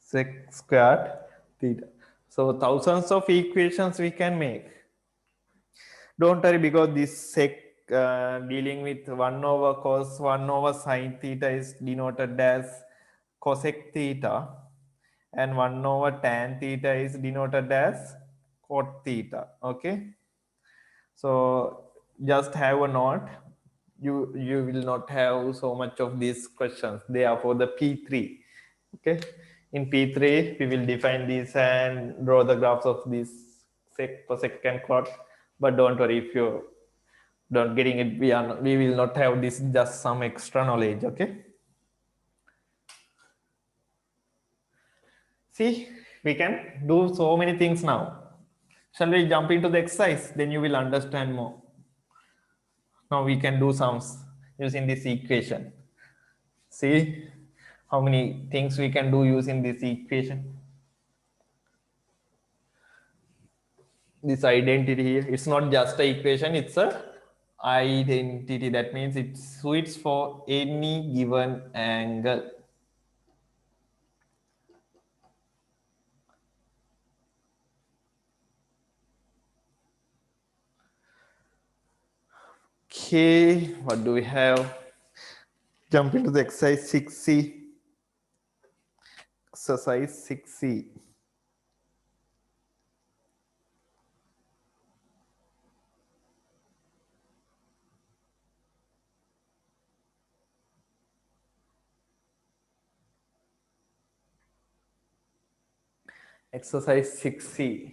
Sec squared theta. So thousands of equations we can make. Don't worry because this sec dealing with 1 over cos 1 over sine theta is denoted as cosec theta. And 1 over tan theta is denoted as cot theta. Okay. So just have a note. You will not have so much of these questions. They are for the P3. Okay. In P3, we will define these and draw the graphs of this sec, cosec, and cot. But don't worry if you don't getting it. We will not have this. Just some extra knowledge. Okay. See, we can do so many things now. Shall we jump into the exercise? Then you will understand more. Now we can do sums using this equation. See how many things we can do using this equation. This identity here, it's not just an equation, it's a identity. That means it suits for any given angle. Okay, what do we have? Jump into the exercise 6C. Exercise 6C. Exercise 6C.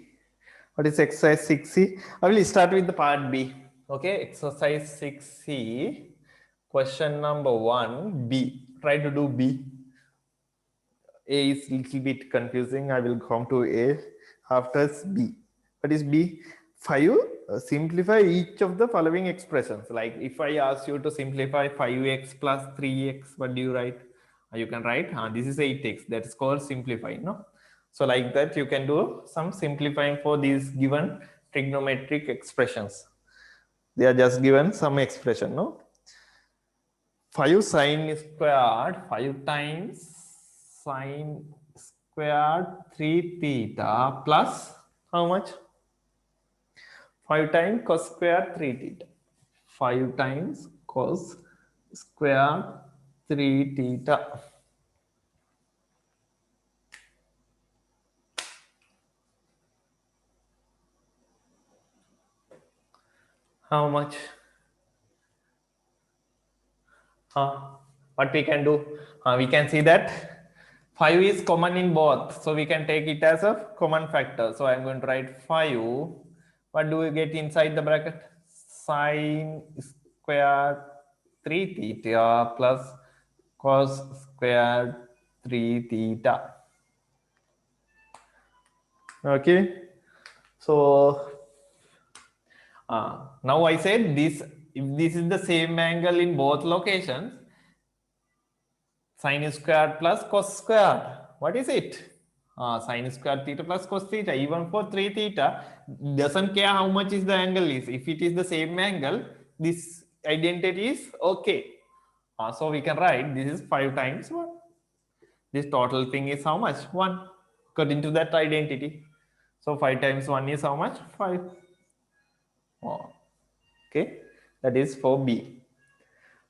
What is exercise 6C? I will start with the part B. Okay, exercise 6C. Question number 1, B. Try to do B. A is a little bit confusing. I will come to A after B. What is B? 5. Simplify each of the following expressions. Like if I ask you to simplify 5x plus 3x, what do you write? You can write, this is 8x. That is called simplifying, no? So like that, you can do some simplifying for these given trigonometric expressions. They are just given some expression, no? 5 sine squared, 5 times sine squared 3 theta plus how much? 5 times cos squared 3 theta. 5 times cos squared 3 theta. How much? What we can do? We can see that 5 is common in both. So we can take it as a common factor. So I'm going to write 5. What do we get inside the bracket? Sine square 3 theta plus cos squared 3 theta. Okay, so now I said this, if this is the same angle in both locations, sin squared plus cos squared, what is it? Sin squared theta plus cos theta. Even for 3 theta, doesn't care how much is the angle is. If it is the same angle, this identity is okay. So we can write this is 5 times 1. This total thing is how much? 1, according to that identity. So 5 times 1 is how much? 5. Oh, okay, that is for B.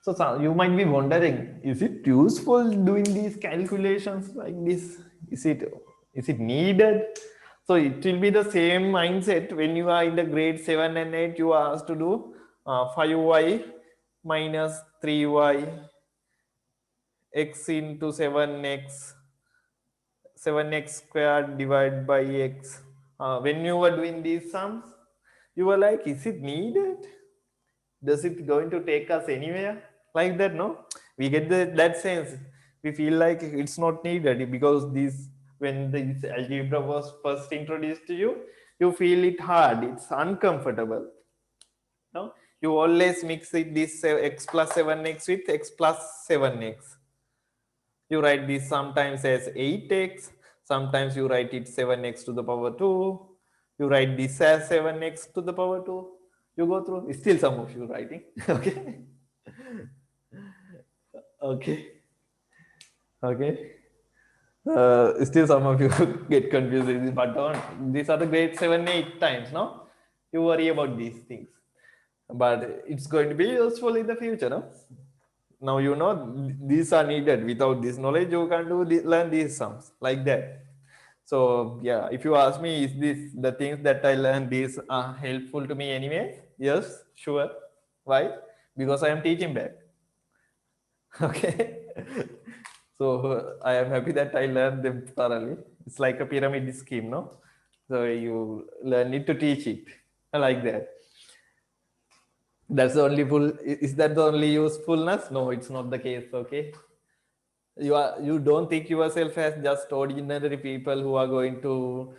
So you might be wondering, is it useful doing these calculations like this? Is it needed? So it will be the same mindset when you are in the grade 7 and 8. You are asked to do 5y minus 3y x into 7x squared divided by x. When you were doing these sums, you were like, is it needed? Does it going to take us anywhere? Like that, no? We get that sense. We feel like it's not needed because when this algebra was first introduced to you, you feel it hard, it's uncomfortable. No? You always mix it this x plus 7x with x plus 7x. You write this sometimes as 8x, sometimes you write it 7x to the power 2, you write this as 7x to the power 2. You go through, still some of you writing. Okay. Okay. Okay. Still some of you get confused, but don't. These are the grade 7, 8 times, no? You worry about these things. But it's going to be useful in the future, no? Now you know these are needed. Without this knowledge, you can't learn these sums like that. So yeah, if you ask me, is this the things that I learned these are helpful to me anyway? Yes, sure. Why? Because I am teaching that. Okay. So I am happy that I learned them thoroughly. It's like a pyramid scheme, no? So you learn it to teach it. I like that. That's the only full. Is that the only usefulness? No, it's not the case. Okay. You don't think yourself as just ordinary people who are going to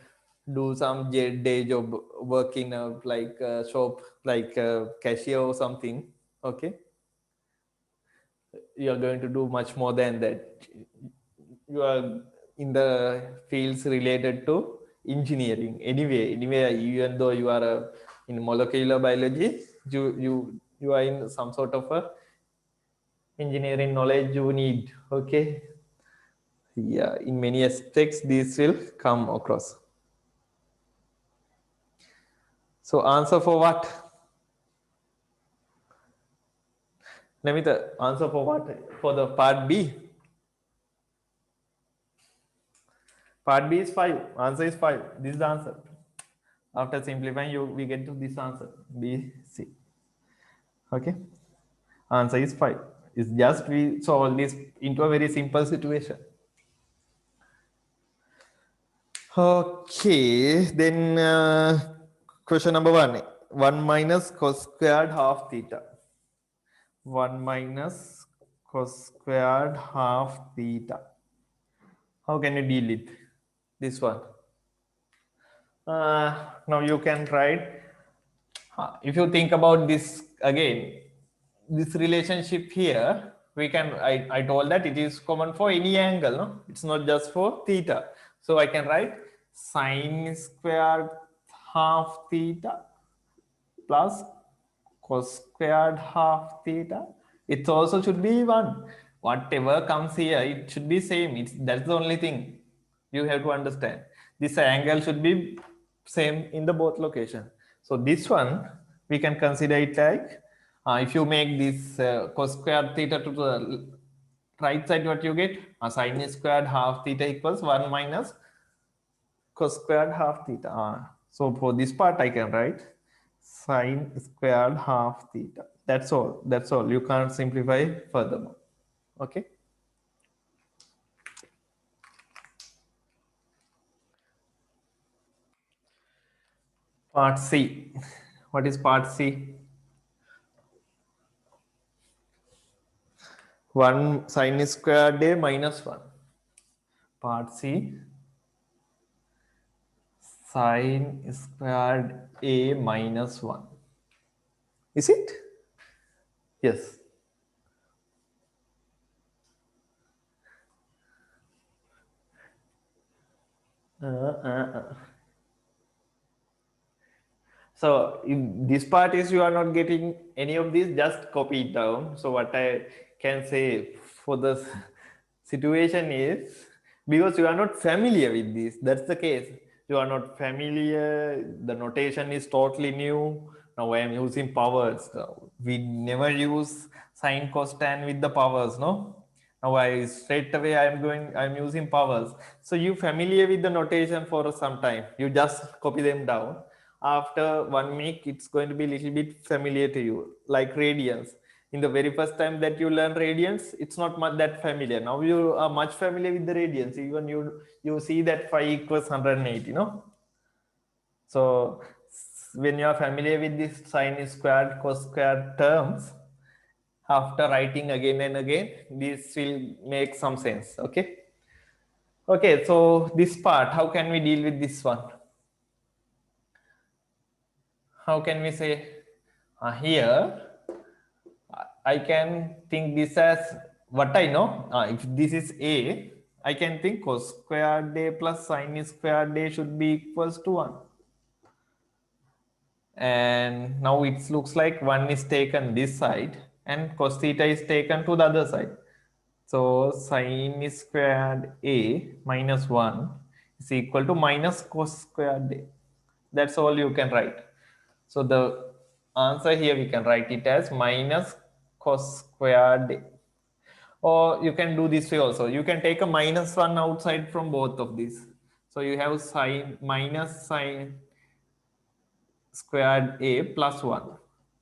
do some day job, work in a like a shop, like a cashier or something. Okay, you are going to do much more than that. You are in the fields related to engineering anyway, even though you are in molecular biology, you are in some sort of a engineering knowledge you need. Okay, yeah, in many aspects these will come across. So answer for what? Let me the answer for what? For the part B. Part B is 5. Answer is 5. This is the answer. After simplifying, we get to this answer. B, C. Okay. Answer is 5. It's just we solve this into a very simple situation. Okay. Then question number 1. 1 minus cos squared half theta. 1 minus cos squared half theta. How can you deal with this one? Now you can write. If you think about this again, this relationship here, we can, I told that it is common for any angle, no? It's not just for theta. So I can write sine squared half theta plus cos squared half theta. It also should be 1. Whatever comes here, it should be same. That's the only thing you have to understand. This angle should be same in the both location. So this one, we can consider it like, if you make this cos squared theta to the right side, what you get? Sine squared half theta equals 1 minus cos squared half theta. So for this part, I can write sine squared half theta. That's all. That's all. You can't simplify furthermore. Okay. Part C. What is part C? 1 sine squared a minus 1. Part C, sine squared a minus 1. Is it? Yes. So if this part is you are not getting any of these, just copy it down. So what I can say for the situation is, because you are not familiar with this, that's the case. You are not familiar, the notation is totally new. Now I am using powers. We never use sine cos tan with the powers, no? Now I straight away I'm using powers. So you familiar with the notation for some time. You just copy them down. After 1 week, it's going to be a little bit familiar to you, like radians. In the very first time that you learn radians, it's not much that familiar. Now you are much familiar with the radians. Even you see that phi equals 108, you know. So when you are familiar with this sine squared, cos squared terms, after writing again and again, this will make some sense. Okay. Okay. So this part, how can we deal with this one? How can we say here? I can think this as what I know. If this is a, I can think cos squared a plus sine squared a should be equals to 1. And now it looks like 1 is taken this side and cos theta is taken to the other side. So sine squared a minus 1 is equal to minus cos squared a. That's all you can write. So the answer here we can write it as minus cos squared a. Or you can do this way also. You can take a minus 1 outside from both of these. So you have sine minus sine squared a plus 1.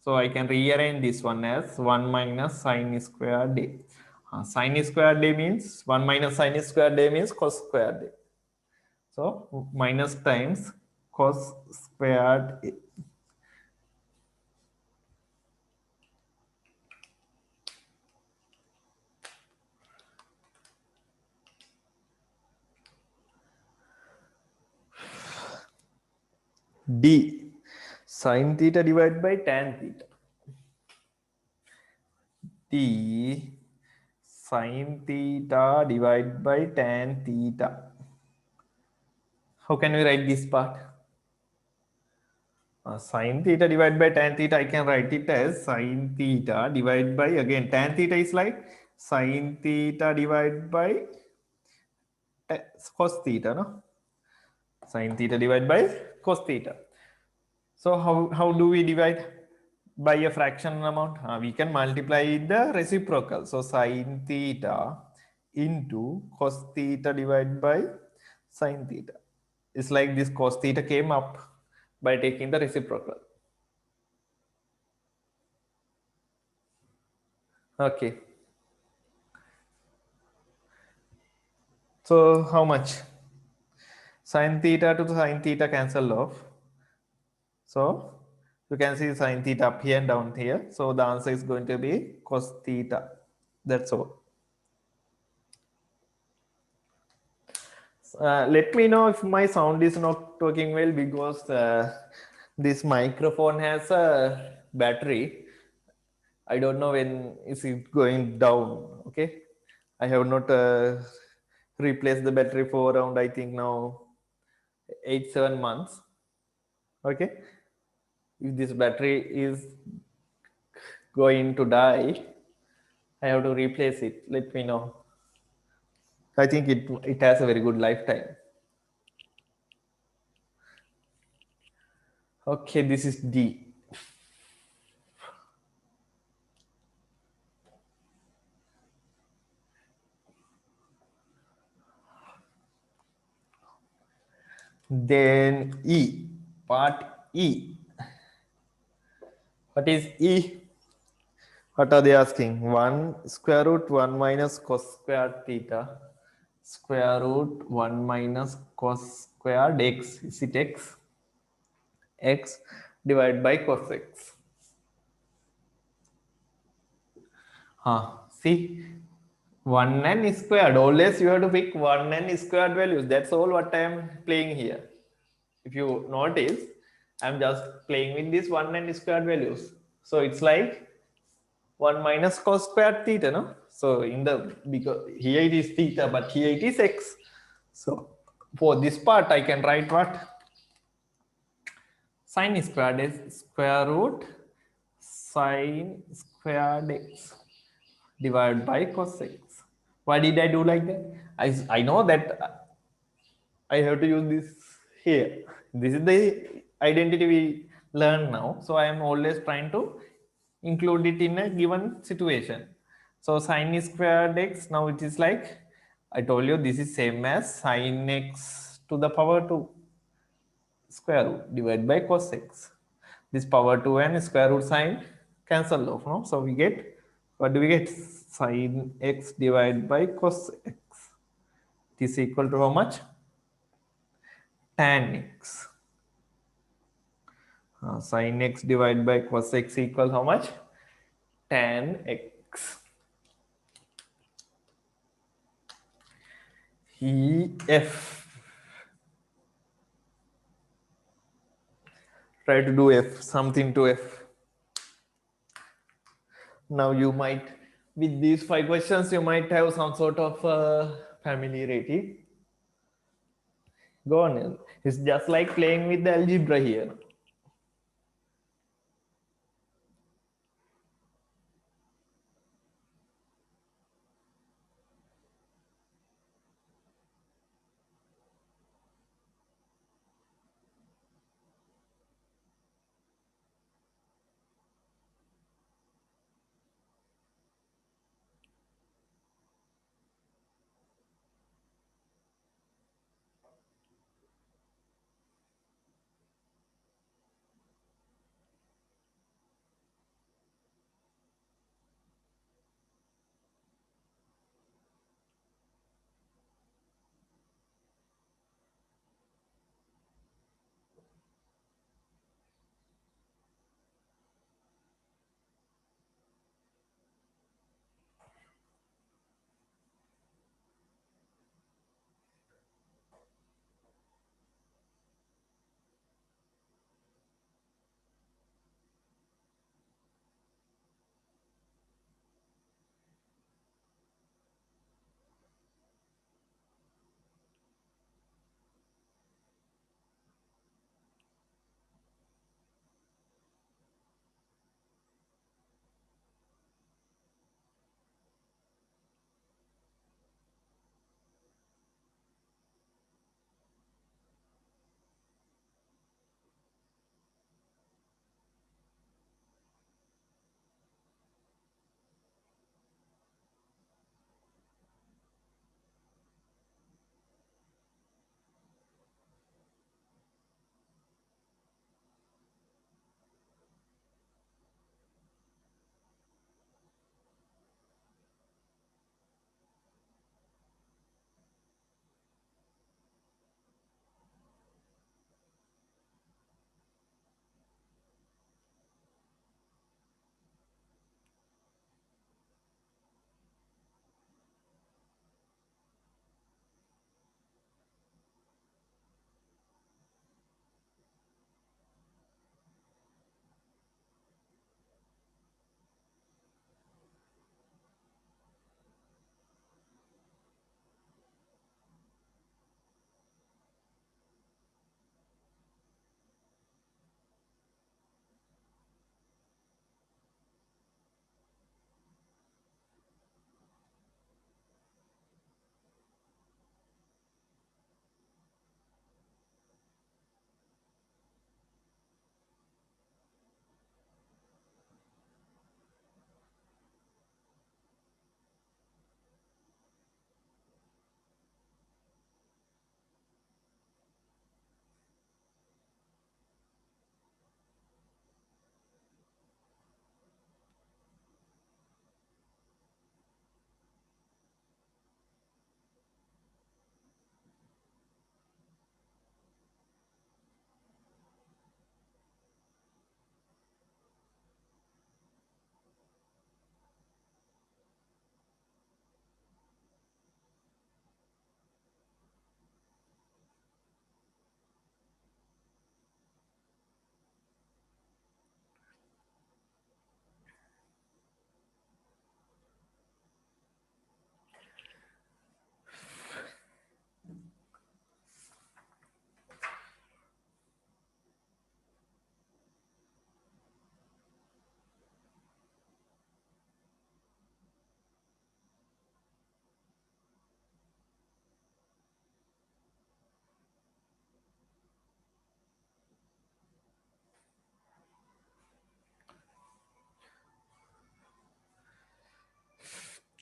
So I can rearrange this one as 1 minus sine squared a. Sine squared a means 1 minus sine squared a means cos squared a. So minus times cos squared a. D sine theta divided by tan theta. D sine theta divided by tan theta. How can we write this part? Sine theta divided by tan theta, I can write it as sine theta divided by, again, tan theta is like sine theta divided by cos theta, no? Sine theta divided by cos theta. So how do we divide? By a fraction amount? We can multiply the reciprocal. So sine theta into cos theta divided by sine theta. It's like this cos theta came up by taking the reciprocal. Okay. So how much? Sine theta to sine theta cancel off. So you can see sine theta up here and down here. So the answer is going to be cos theta. That's all. Let me know if my sound is not working well, because this microphone has a battery. I don't know when is it going down. Okay. I have not replaced the battery for around, I think now 8-7 months. Okay. If this battery is going to die, I have to replace it. Let me know. I think it has a very good lifetime. Okay, this is D. Then E, part E. What is E? What are they asking? 1 square root 1 minus cos squared theta square root 1 minus cos squared x. Is it x? X divided by cos x. See, 1 n squared. Always you have to pick 1 n squared values. That's all what I am playing here. If you notice, I'm just playing with these 1 n squared values. So it's like 1 minus cos squared theta, no? So in the, because here it is theta, but here it is x. So for this part, I can write what? Sine squared is square root sine squared x divided by cos x. Why did I do like that? I know that I have to use this here. This is the identity we learn now. So I am always trying to include it in a given situation. So sine squared x, now it is like, I told you this is same as sine x to the power 2 square root divided by cos x. This power 2 and square root sine cancel off. No? So we get, what do we get? Sine x divided by cos x. This is equal to how much? Tan x. Sin x divided by cos x equals how much? Tan x. F. Try to do F, something to F. Now you might, with these 5 questions, you might have some sort of familiarity. Go on. It's just like playing with the algebra here.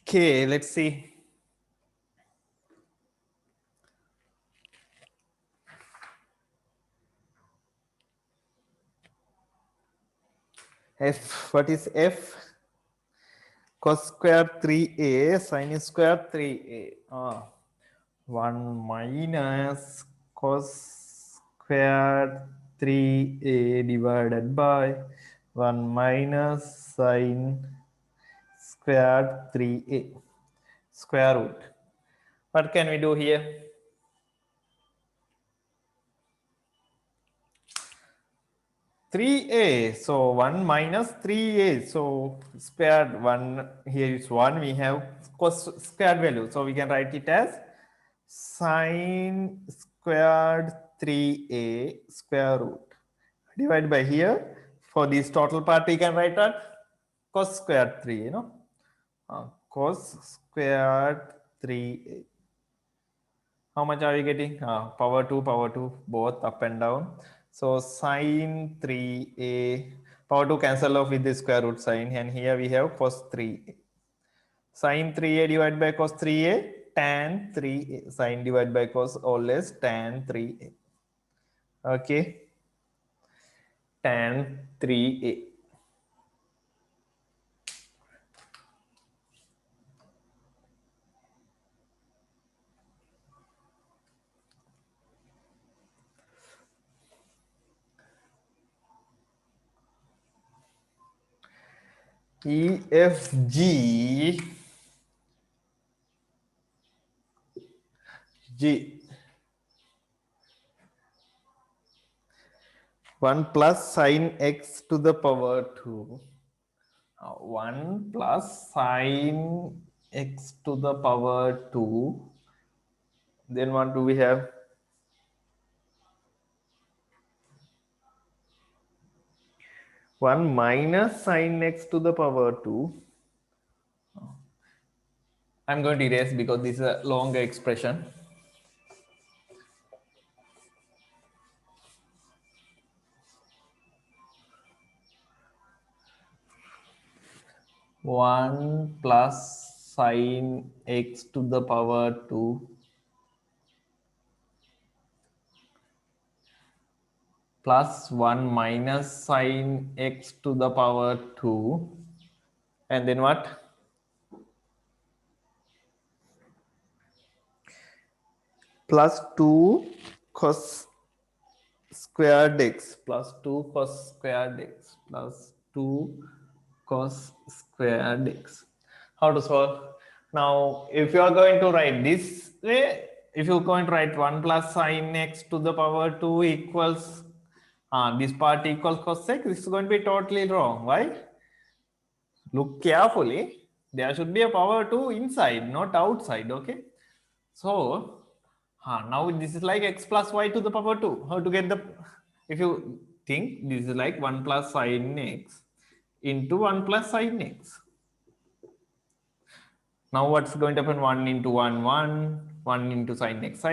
Okay, let's see. F, what is F? Cos square 3a sin square 3a. 1 minus cos square 3a divided by 1 minus sin square 3a square root. What can we do here? 3a, so 1 minus 3a, so squared 1, here is 1, we have cos squared value, so we can write it as sine squared 3a square root divided by here. For this total part we can write that cos squared 3, cos squared 3a. How much are we getting? Power 2, both up and down. So sine 3a, power 2 cancel off with the square root sign, and here we have cos 3a. Sine 3a divided by cos 3a, tan 3a. Sine divided by cos always tan 3a. Okay, tan 3a. EFG G 1 plus sine x to the power 2. 1 plus sine x to the power 2. Then what do we have? 1 minus sine x to the power 2. I'm going to erase because this is a longer expression. One plus sine x to the power 2 plus 1 minus sine x to the power 2. And then what? Plus 2 cos squared x plus 2 cos squared x plus 2 cos squared x. How to solve? Now, if you are going to write this way, if you're going to write 1 plus sine x to the power 2 equals this part equals cos x, this is going to be totally wrong. Why? Look carefully. There should be a power 2 inside, not outside. Okay. So, now this is like x plus y to the power 2. How to get the, if you think this is like 1 plus sine x into 1 plus sine x. Now what's going to happen? 1 into 1, 1 into sine x,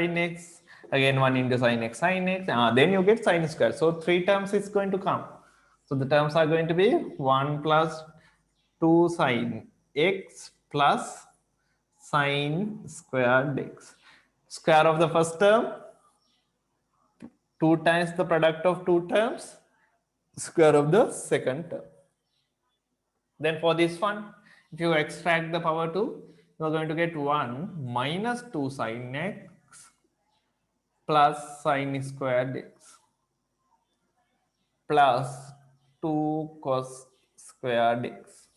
again 1 into sine x, then you get sine square. So 3 terms is going to come. So the terms are going to be 1 plus 2 sine x plus sine squared x. Square of the first term, 2 times the product of 2 terms, square of the second term. Then for this one, if you extract the power 2, you are going to get 1 minus 2 sine x plus sine squared x plus 2 cos squared x.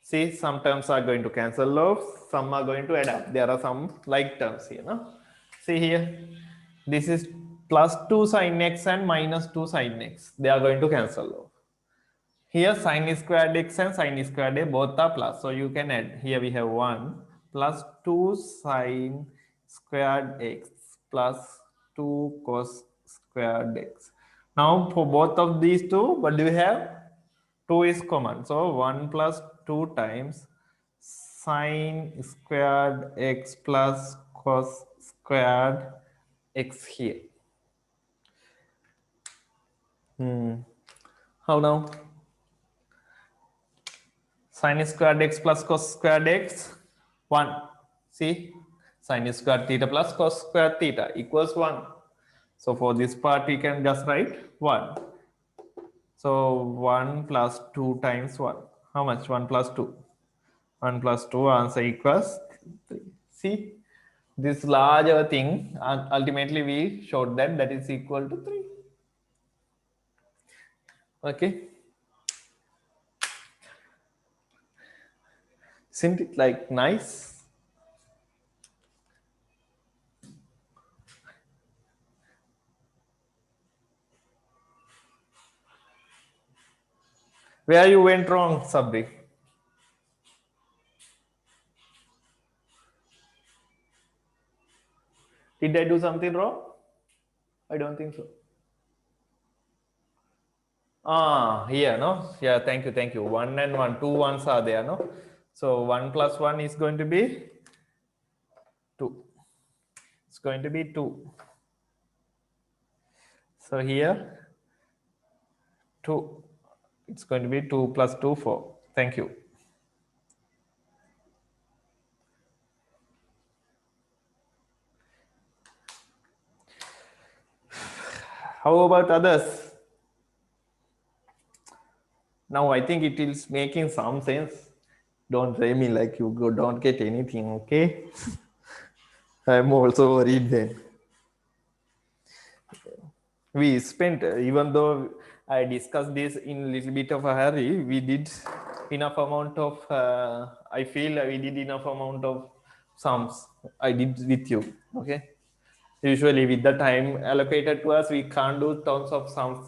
See, some terms are going to cancel off, some are going to add up. There are some like terms here. No? See here, this is plus 2 sine x and minus 2 sine x. They are going to cancel off. Here sine squared x and sine squared a both are plus. So you can add. Here we have 1 plus 2 sine squared x plus 2 cos squared x. Now for both of these two, what do we have? 2 is common. So 1 plus 2 times sine squared x plus cos squared x here. How now? Sin squared x plus cos squared x 1. See, sin squared theta plus cos squared theta equals 1. So for this part we can just write 1. So 1 plus 2 times 1. How much? 1 plus 2. 1 plus 2 answer equals 3. See, this larger thing, ultimately we showed that that is equal to 3. Okay. Isn't it like nice? Where you went wrong, Sabri? Did I do something wrong? I don't think so. Here, no? Yeah, thank you, thank you. 1 and 1, 2 ones are there, no? So 1 plus 1 is going to be 2. It's going to be 2. So here, 2. It's going to be 2 plus 2, 4. Thank you. How about others? Now I think it is making some sense. Don't say me like you don't get anything, okay? I'm also worried then. We spent, even though I discussed this in a little bit of a hurry, we did enough amount of, I feel we did enough amount of sums. I did with you, okay? Usually with the time allocated to us, we can't do tons of sums.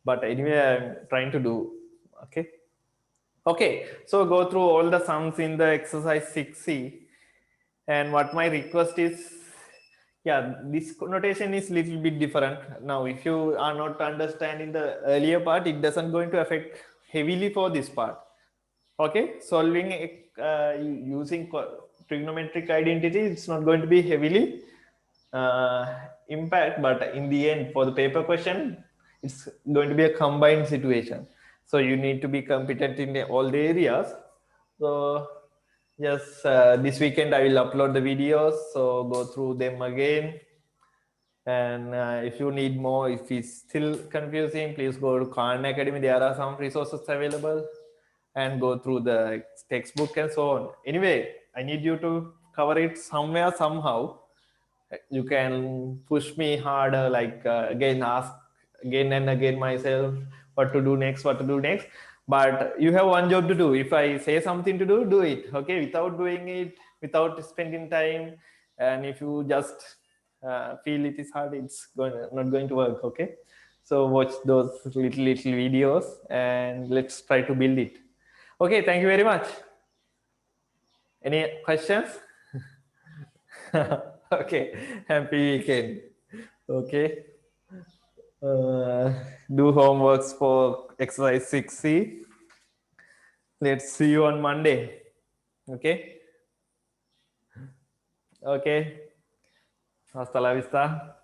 But anyway, I'm trying to do, okay? Okay, so go through all the sums in the exercise 6C. And what my request is, yeah, this notation is little bit different. Now, if you are not understanding the earlier part, it doesn't going to affect heavily for this part. Okay, solving using trigonometric identity, it's not going to be heavily impact, but in the end, for the paper question, it's going to be a combined situation. So you need to be competent in all the areas. So yes, this weekend I will upload the videos, so go through them again. And if you need more, if it's still confusing, please go to Khan Academy. There are some resources available, and go through the textbook and so on. Anyway, I need you to cover it somewhere, somehow. You can push me harder, like again, ask again and again myself what to do next, what to do next. But you have one job to do. If I say something to do, do it. Okay, without doing it, without spending time, and if you just feel it is hard, it's not going to work. Okay, so watch those little videos and let's try to build it. Okay, thank you very much. Any questions? Okay, happy weekend. Okay. Do homeworks for exercise 6C. Let's see you on Monday. Okay. Okay. Hasta la vista.